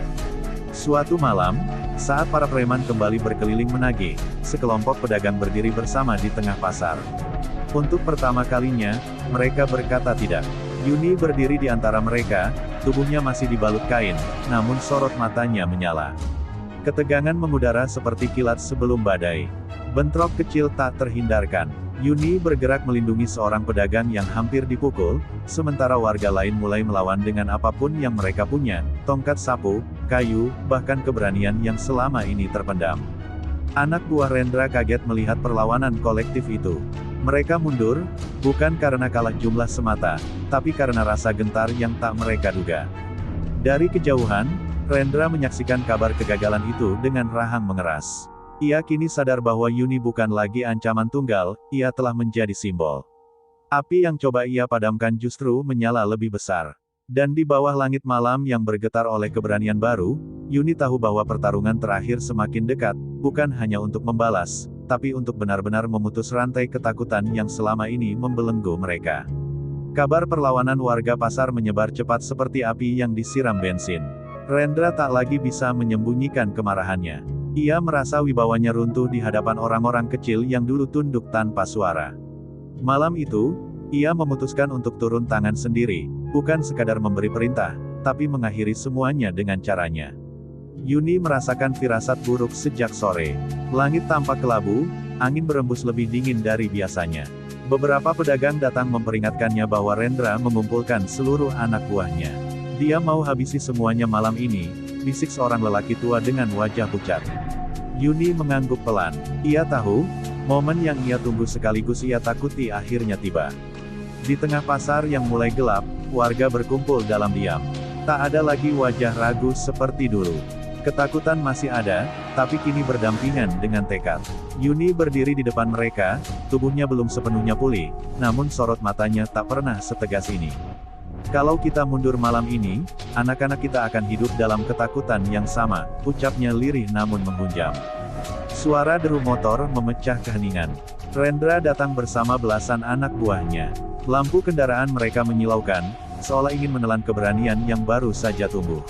[SPEAKER 1] Suatu malam, saat para preman kembali berkeliling menagih, sekelompok pedagang berdiri bersama di tengah pasar. Untuk pertama kalinya, mereka berkata tidak. Yuni berdiri di antara mereka, tubuhnya masih dibalut kain, namun sorot matanya menyala. Ketegangan mengudara seperti kilat sebelum badai. Bentrok kecil tak terhindarkan. Yuni bergerak melindungi seorang pedagang yang hampir dipukul, sementara warga lain mulai melawan dengan apapun yang mereka punya, tongkat sapu, kayu, bahkan keberanian yang selama ini terpendam. Anak buah Rendra kaget melihat perlawanan kolektif itu. Mereka mundur, bukan karena kalah jumlah semata, tapi karena rasa gentar yang tak mereka duga. Dari kejauhan, Rendra menyaksikan kabar kegagalan itu dengan rahang mengeras. Ia kini sadar bahwa Yuni bukan lagi ancaman tunggal, ia telah menjadi simbol. Api yang coba ia padamkan justru menyala lebih besar. Dan di bawah langit malam yang bergetar oleh keberanian baru, Yuni tahu bahwa pertarungan terakhir semakin dekat, bukan hanya untuk membalas, tapi untuk benar-benar memutus rantai ketakutan yang selama ini membelenggu mereka. Kabar perlawanan warga pasar menyebar cepat seperti api yang disiram bensin. Rendra tak lagi bisa menyembunyikan kemarahannya. Ia merasa wibawanya runtuh di hadapan orang-orang kecil yang dulu tunduk tanpa suara. Malam itu, ia memutuskan untuk turun tangan sendiri, bukan sekadar memberi perintah, tapi mengakhiri semuanya dengan caranya. Yuni merasakan firasat buruk sejak sore. Langit tampak kelabu, angin berembus lebih dingin dari biasanya. Beberapa pedagang datang memperingatkannya bahwa Rendra mengumpulkan seluruh anak buahnya. Dia mau habisi semuanya malam ini, bisik seorang lelaki tua dengan wajah pucat. Yuni mengangguk pelan. Ia tahu, momen yang ia tunggu sekaligus ia takuti akhirnya tiba. Di tengah pasar yang mulai gelap, warga berkumpul dalam diam. Tak ada lagi wajah ragu seperti dulu. Ketakutan masih ada, tapi kini berdampingan dengan tekad. Yuni berdiri di depan mereka, tubuhnya belum sepenuhnya pulih, namun sorot matanya tak pernah setegas ini. Kalau kita mundur malam ini, anak-anak kita akan hidup dalam ketakutan yang sama, ucapnya lirih namun menghunjam. Suara deru motor memecah keheningan. Rendra datang bersama belasan anak buahnya. Lampu kendaraan mereka menyilaukan, seolah ingin menelan keberanian yang baru saja tumbuh.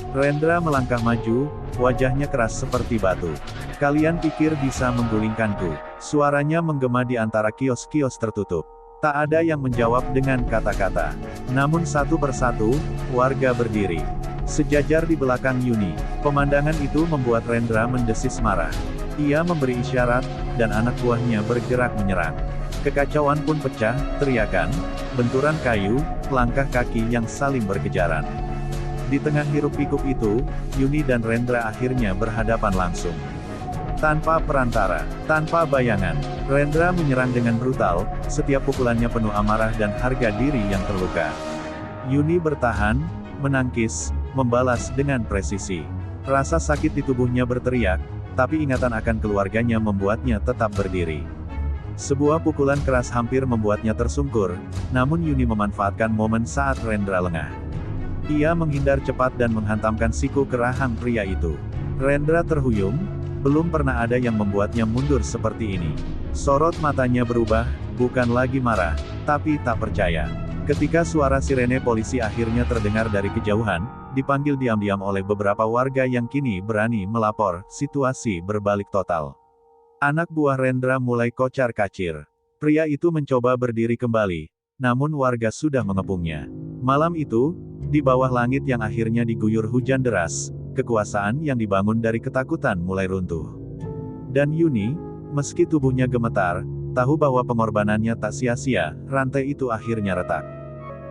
[SPEAKER 1] Rendra melangkah maju, wajahnya keras seperti batu. Kalian pikir bisa menggulingkanku? Suaranya menggema di antara kios-kios tertutup. Tak ada yang menjawab dengan kata-kata. Namun satu persatu, warga berdiri. Sejajar di belakang Yuni. Pemandangan itu membuat Rendra mendesis marah. Ia memberi isyarat, dan anak buahnya bergerak menyerang. Kekacauan pun pecah, teriakan, benturan kayu, langkah kaki yang saling berkejaran. Di tengah hiruk-pikuk itu, Yuni dan Rendra akhirnya berhadapan langsung. Tanpa perantara, tanpa bayangan, Rendra menyerang dengan brutal, setiap pukulannya penuh amarah dan harga diri yang terluka. Yuni bertahan, menangkis, membalas dengan presisi. Rasa sakit di tubuhnya berteriak, tapi ingatan akan keluarganya membuatnya tetap berdiri. Sebuah pukulan keras hampir membuatnya tersungkur, namun Yuni memanfaatkan momen saat Rendra lengah. Ia menghindar cepat dan menghantamkan siku ke rahang pria itu. Rendra terhuyung, belum pernah ada yang membuatnya mundur seperti ini. Sorot matanya berubah, bukan lagi marah, tapi tak percaya. Ketika suara sirene polisi akhirnya terdengar dari kejauhan, dipanggil diam-diam oleh beberapa warga yang kini berani melapor, situasi berbalik total. Anak buah Rendra mulai kocar-kacir. Pria itu mencoba berdiri kembali, namun warga sudah mengepungnya. Malam itu, di bawah langit yang akhirnya diguyur hujan deras, kekuasaan yang dibangun dari ketakutan mulai runtuh. Dan Yuni, meski tubuhnya gemetar, tahu bahwa pengorbanannya tak sia-sia, rantai itu akhirnya retak.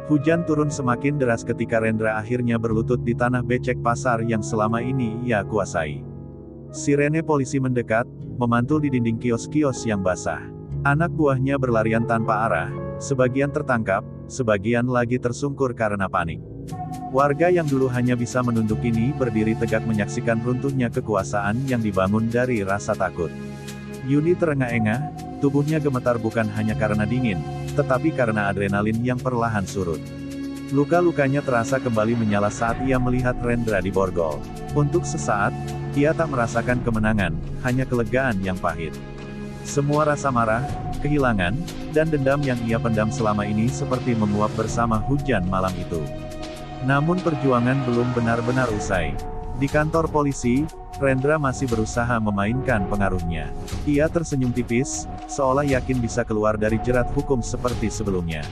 [SPEAKER 1] Hujan turun semakin deras ketika Rendra akhirnya berlutut di tanah becek pasar yang selama ini ia kuasai. Sirene polisi mendekat, memantul di dinding kios-kios yang basah. Anak buahnya berlarian tanpa arah, sebagian tertangkap, sebagian lagi tersungkur karena panik. Warga yang dulu hanya bisa menunduk ini berdiri tegak menyaksikan runtuhnya kekuasaan yang dibangun dari rasa takut. Yuni terengah-engah, tubuhnya gemetar bukan hanya karena dingin, tetapi karena adrenalin yang perlahan surut. Luka-lukanya terasa kembali menyala saat ia melihat Rendra diborgol. Untuk sesaat, ia tak merasakan kemenangan, hanya kelegaan yang pahit. Semua rasa marah, kehilangan, dan dendam yang ia pendam selama ini seperti menguap bersama hujan malam itu. Namun perjuangan belum benar-benar usai. Di kantor polisi, Rendra masih berusaha memainkan pengaruhnya. Ia tersenyum tipis, seolah yakin bisa keluar dari jerat hukum seperti sebelumnya.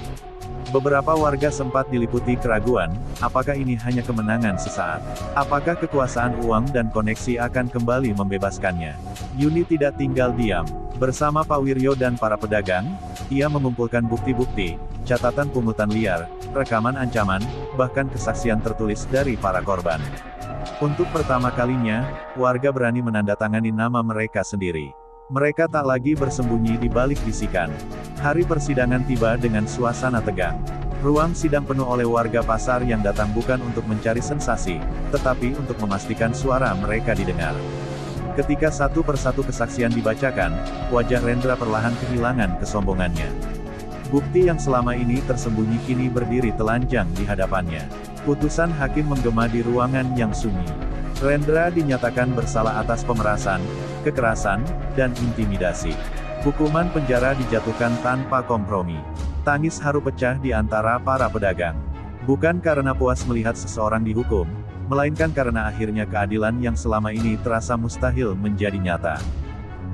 [SPEAKER 1] Beberapa warga sempat diliputi keraguan, apakah ini hanya kemenangan sesaat? Apakah kekuasaan uang dan koneksi akan kembali membebaskannya? Yuni tidak tinggal diam. Bersama Pak Wiryo dan para pedagang, ia mengumpulkan bukti-bukti, catatan pungutan liar, rekaman ancaman, bahkan kesaksian tertulis dari para korban. Untuk pertama kalinya, warga berani menandatangani nama mereka sendiri. Mereka tak lagi bersembunyi di balik bisikan. Hari persidangan tiba dengan suasana tegang. Ruang sidang penuh oleh warga pasar yang datang bukan untuk mencari sensasi, tetapi untuk memastikan suara mereka didengar. Ketika satu persatu kesaksian dibacakan, wajah Rendra perlahan kehilangan kesombongannya. Bukti yang selama ini tersembunyi kini berdiri telanjang di hadapannya. Putusan hakim menggema di ruangan yang sunyi. Rendra dinyatakan bersalah atas pemerasan, kekerasan, dan intimidasi. Hukuman penjara dijatuhkan tanpa kompromi. Tangis haru pecah di antara para pedagang. Bukan karena puas melihat seseorang dihukum, melainkan karena akhirnya keadilan yang selama ini terasa mustahil menjadi nyata.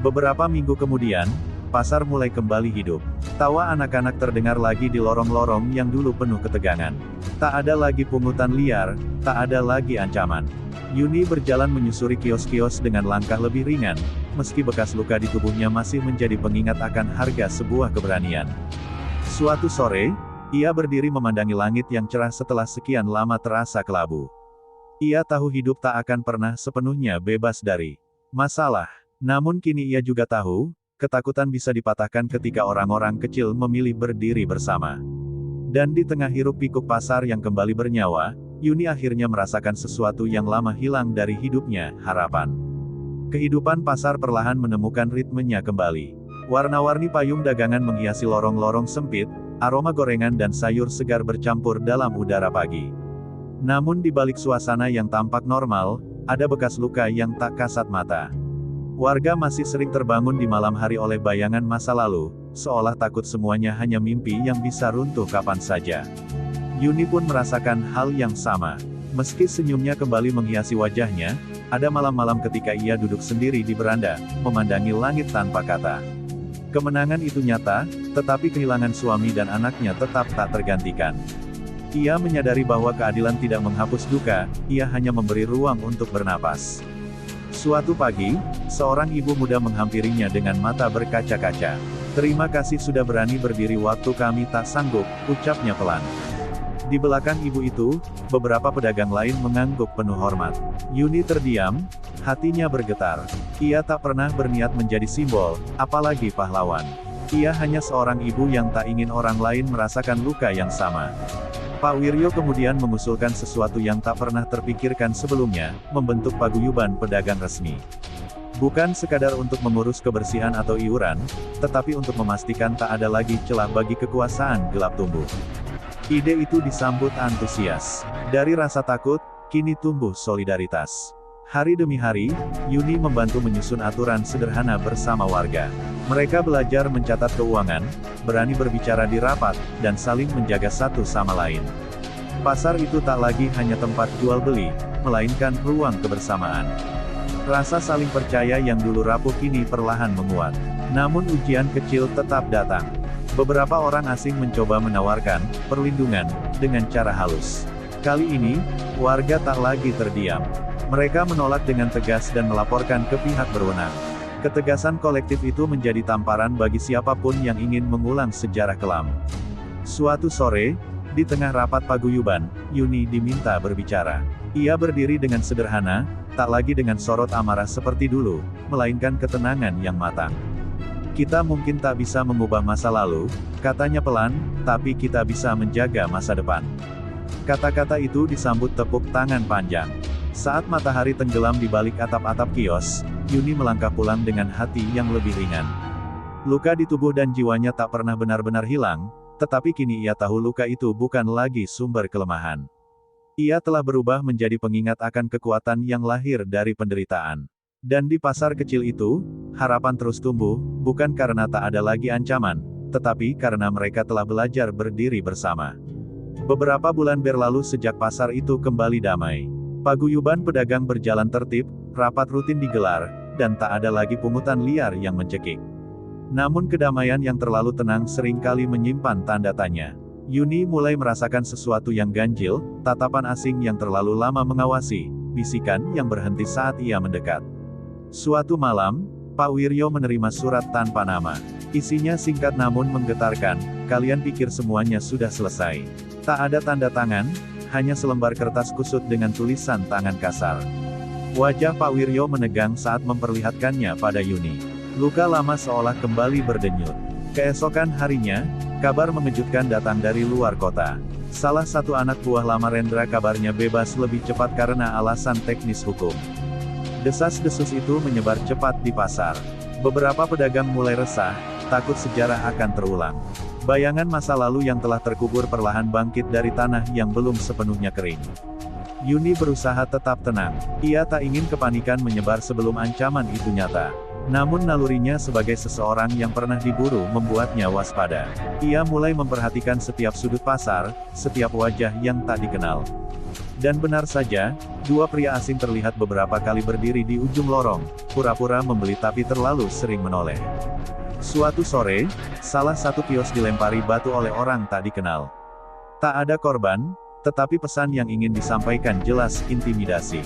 [SPEAKER 1] Beberapa minggu kemudian, pasar mulai kembali hidup. Tawa anak-anak terdengar lagi di lorong-lorong yang dulu penuh ketegangan. Tak ada lagi pungutan liar, tak ada lagi ancaman. Yuni berjalan menyusuri kios-kios dengan langkah lebih ringan, meski bekas luka di tubuhnya masih menjadi pengingat akan harga sebuah keberanian. Suatu sore, ia berdiri memandangi langit yang cerah setelah sekian lama terasa kelabu. Ia tahu hidup tak akan pernah sepenuhnya bebas dari masalah. Namun kini ia juga tahu, ketakutan bisa dipatahkan ketika orang-orang kecil memilih berdiri bersama. Dan di tengah hiruk-pikuk pasar yang kembali bernyawa, Yuni akhirnya merasakan sesuatu yang lama hilang dari hidupnya, harapan. Kehidupan pasar perlahan menemukan ritmenya kembali. Warna-warni payung dagangan menghiasi lorong-lorong sempit, aroma gorengan dan sayur segar bercampur dalam udara pagi. Namun di balik suasana yang tampak normal, ada bekas luka yang tak kasat mata. Warga masih sering terbangun di malam hari oleh bayangan masa lalu, seolah takut semuanya hanya mimpi yang bisa runtuh kapan saja. Yuni pun merasakan hal yang sama. Meski senyumnya kembali menghiasi wajahnya, ada malam-malam ketika ia duduk sendiri di beranda, memandangi langit tanpa kata. Kemenangan itu nyata, tetapi kehilangan suami dan anaknya tetap tak tergantikan. Ia menyadari bahwa keadilan tidak menghapus duka, ia hanya memberi ruang untuk bernapas. Suatu pagi, seorang ibu muda menghampirinya dengan mata berkaca-kaca. "Terima kasih sudah berani berdiri waktu kami tak sanggup," ucapnya pelan. Di belakang ibu itu, beberapa pedagang lain mengangguk penuh hormat. Yuni terdiam, hatinya bergetar. Ia tak pernah berniat menjadi simbol, apalagi pahlawan. Ia hanya seorang ibu yang tak ingin orang lain merasakan luka yang sama. Pak Wiryo kemudian mengusulkan sesuatu yang tak pernah terpikirkan sebelumnya, membentuk paguyuban pedagang resmi. Bukan sekadar untuk mengurus kebersihan atau iuran, tetapi untuk memastikan tak ada lagi celah bagi kekuasaan gelap tumbuh. Ide itu disambut antusias. Dari rasa takut, kini tumbuh solidaritas. Hari demi hari, Yuni membantu menyusun aturan sederhana bersama warga. Mereka belajar mencatat keuangan, berani berbicara di rapat, dan saling menjaga satu sama lain. Pasar itu tak lagi hanya tempat jual beli, melainkan ruang kebersamaan. Rasa saling percaya yang dulu rapuh kini perlahan menguat. Namun ujian kecil tetap datang. Beberapa orang asing mencoba menawarkan perlindungan dengan cara halus. Kali ini, warga tak lagi terdiam. Mereka menolak dengan tegas dan melaporkan ke pihak berwenang. Ketegasan kolektif itu menjadi tamparan bagi siapapun yang ingin mengulang sejarah kelam. Suatu sore, di tengah rapat paguyuban, Yuni diminta berbicara. Ia berdiri dengan sederhana, tak lagi dengan sorot amarah seperti dulu, melainkan ketenangan yang matang. "Kita mungkin tak bisa mengubah masa lalu," katanya pelan, "tapi kita bisa menjaga masa depan." Kata-kata itu disambut tepuk tangan panjang. Saat matahari tenggelam di balik atap-atap kios, Yuni melangkah pulang dengan hati yang lebih ringan. Luka di tubuh dan jiwanya tak pernah benar-benar hilang, tetapi kini ia tahu luka itu bukan lagi sumber kelemahan. Ia telah berubah menjadi pengingat akan kekuatan yang lahir dari penderitaan. Dan di pasar kecil itu, harapan terus tumbuh, bukan karena tak ada lagi ancaman, tetapi karena mereka telah belajar berdiri bersama. Beberapa bulan berlalu sejak pasar itu kembali damai. Paguyuban pedagang berjalan tertib, rapat rutin digelar, dan tak ada lagi pungutan liar yang mencekik. Namun kedamaian yang terlalu tenang seringkali menyimpan tanda tanya. Yuni mulai merasakan sesuatu yang ganjil, tatapan asing yang terlalu lama mengawasi, bisikan yang berhenti saat ia mendekat. Suatu malam, Pak Wiryo menerima surat tanpa nama. Isinya singkat namun menggetarkan, "Kalian pikir semuanya sudah selesai. Tak ada tanda tangan, hanya selembar kertas kusut dengan tulisan tangan kasar." Wajah Pak Wiryo menegang saat memperlihatkannya pada Yuni. Luka lama seolah kembali berdenyut. Keesokan harinya, kabar mengejutkan datang dari luar kota. Salah satu anak buah lama Rendra kabarnya bebas lebih cepat karena alasan teknis hukum. Desas-desus itu menyebar cepat di pasar. Beberapa pedagang mulai resah, takut sejarah akan terulang. Bayangan masa lalu yang telah terkubur perlahan bangkit dari tanah yang belum sepenuhnya kering. Yuni berusaha tetap tenang. Ia tak ingin kepanikan menyebar sebelum ancaman itu nyata. Namun nalurinya sebagai seseorang yang pernah diburu membuatnya waspada. Ia mulai memperhatikan setiap sudut pasar, setiap wajah yang tak dikenal. Dan benar saja, dua pria asing terlihat beberapa kali berdiri di ujung lorong, pura-pura membeli tapi terlalu sering menoleh. Suatu sore, salah satu kios dilempari batu oleh orang tak dikenal. Tak ada korban, tetapi pesan yang ingin disampaikan jelas intimidasi.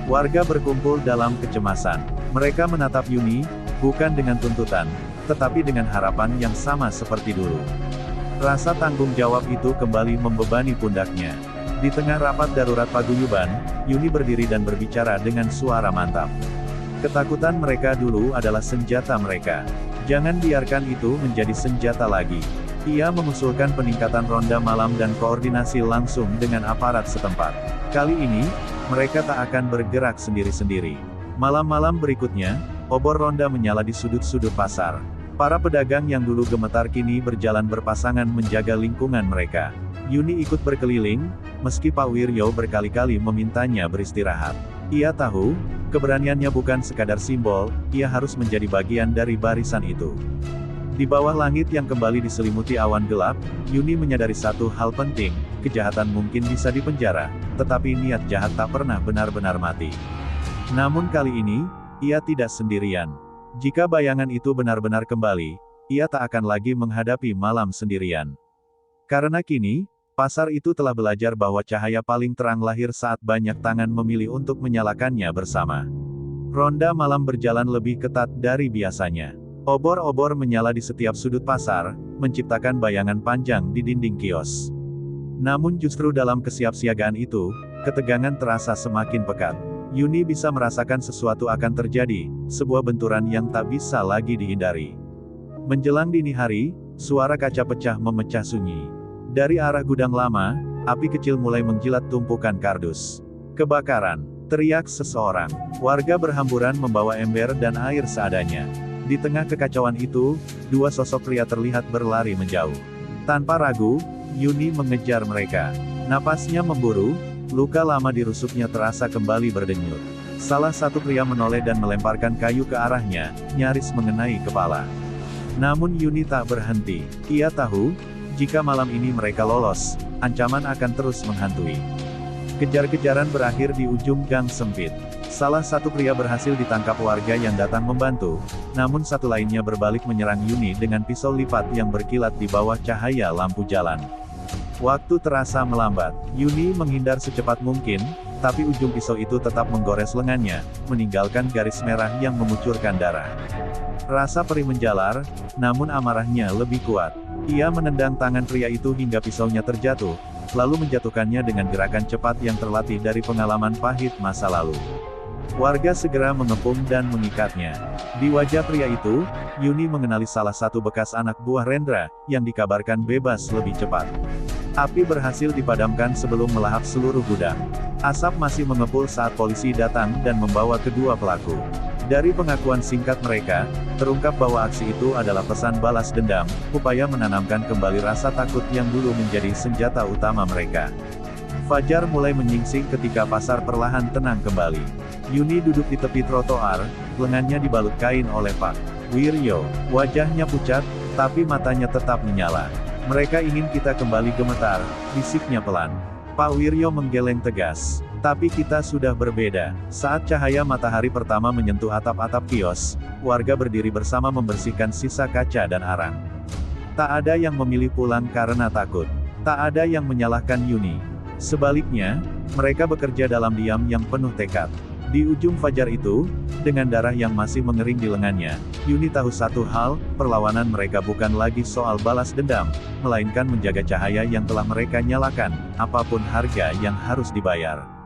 [SPEAKER 1] Warga berkumpul dalam kecemasan. Mereka menatap Yuni, bukan dengan tuntutan, tetapi dengan harapan yang sama seperti dulu. Rasa tanggung jawab itu kembali membebani pundaknya. Di tengah rapat darurat paguyuban, Yuni berdiri dan berbicara dengan suara mantap. Ketakutan mereka dulu adalah senjata mereka. Jangan biarkan itu menjadi senjata lagi. Ia mengusulkan peningkatan ronda malam dan koordinasi langsung dengan aparat setempat. Kali ini, mereka tak akan bergerak sendiri-sendiri. Malam-malam berikutnya, obor ronda menyala di sudut-sudut pasar. Para pedagang yang dulu gemetar kini berjalan berpasangan menjaga lingkungan mereka. Yuni ikut berkeliling, meski Pak Wiryo berkali-kali memintanya beristirahat. Ia tahu, keberaniannya bukan sekadar simbol, ia harus menjadi bagian dari barisan itu. Di bawah langit yang kembali diselimuti awan gelap, Yuni menyadari satu hal penting, kejahatan mungkin bisa dipenjara, tetapi niat jahat tak pernah benar-benar mati. Namun kali ini, ia tidak sendirian. Jika bayangan itu benar-benar kembali, ia tak akan lagi menghadapi malam sendirian. Karena kini, pasar itu telah belajar bahwa cahaya paling terang lahir saat banyak tangan memilih untuk menyalakannya bersama. Ronda malam berjalan lebih ketat dari biasanya. Obor-obor menyala di setiap sudut pasar, menciptakan bayangan panjang di dinding kios. Namun justru dalam kesiapsiagaan itu, ketegangan terasa semakin pekat. Yuni bisa merasakan sesuatu akan terjadi, sebuah benturan yang tak bisa lagi dihindari. Menjelang dini hari, suara kaca pecah memecah sunyi. Dari arah gudang lama, api kecil mulai menjilat tumpukan kardus. Kebakaran, teriak seseorang. Warga berhamburan membawa ember dan air seadanya. Di tengah kekacauan itu, dua sosok pria terlihat berlari menjauh. Tanpa ragu, Yuni mengejar mereka. Napasnya memburu, luka lama di rusuknya terasa kembali berdenyut. Salah satu pria menoleh dan melemparkan kayu ke arahnya, nyaris mengenai kepala. Namun Yuni tak berhenti. Ia tahu, jika malam ini mereka lolos, ancaman akan terus menghantui. Kejar-kejaran berakhir di ujung gang sempit. Salah satu pria berhasil ditangkap warga yang datang membantu, namun satu lainnya berbalik menyerang Yuni dengan pisau lipat yang berkilat di bawah cahaya lampu jalan. Waktu terasa melambat. Yuni menghindar secepat mungkin, tapi ujung pisau itu tetap menggores lengannya, meninggalkan garis merah yang mengucurkan darah. Rasa perih menjalar, namun amarahnya lebih kuat. Ia menendang tangan pria itu hingga pisaunya terjatuh, lalu menjatuhkannya dengan gerakan cepat yang terlatih dari pengalaman pahit masa lalu. Warga segera mengepung dan mengikatnya. Di wajah pria itu, Yuni mengenali salah satu bekas anak buah Rendra, yang dikabarkan bebas lebih cepat. Api berhasil dipadamkan sebelum melahap seluruh gudang. Asap masih mengepul saat polisi datang dan membawa kedua pelaku. Dari pengakuan singkat mereka, terungkap bahwa aksi itu adalah pesan balas dendam, upaya menanamkan kembali rasa takut yang dulu menjadi senjata utama mereka. Fajar mulai menyingsing ketika pasar perlahan tenang kembali. Yuni duduk di tepi trotoar, lengannya dibalut kain oleh Pak Wiryo. Wajahnya pucat, tapi matanya tetap menyala. Mereka ingin kita kembali gemetar, bisiknya pelan. Pak Wiryo menggeleng tegas. Tapi kita sudah berbeda. Saat cahaya matahari pertama menyentuh atap-atap kios, warga berdiri bersama membersihkan sisa kaca dan arang. Tak ada yang memilih pulang karena takut. Tak ada yang menyalahkan Yuni. Sebaliknya, mereka bekerja dalam diam yang penuh tekad. Di ujung fajar itu, dengan darah yang masih mengering di lengannya, Yuni tahu satu hal, perlawanan mereka bukan lagi soal balas dendam, melainkan menjaga cahaya yang telah mereka nyalakan, apapun harga yang harus dibayar.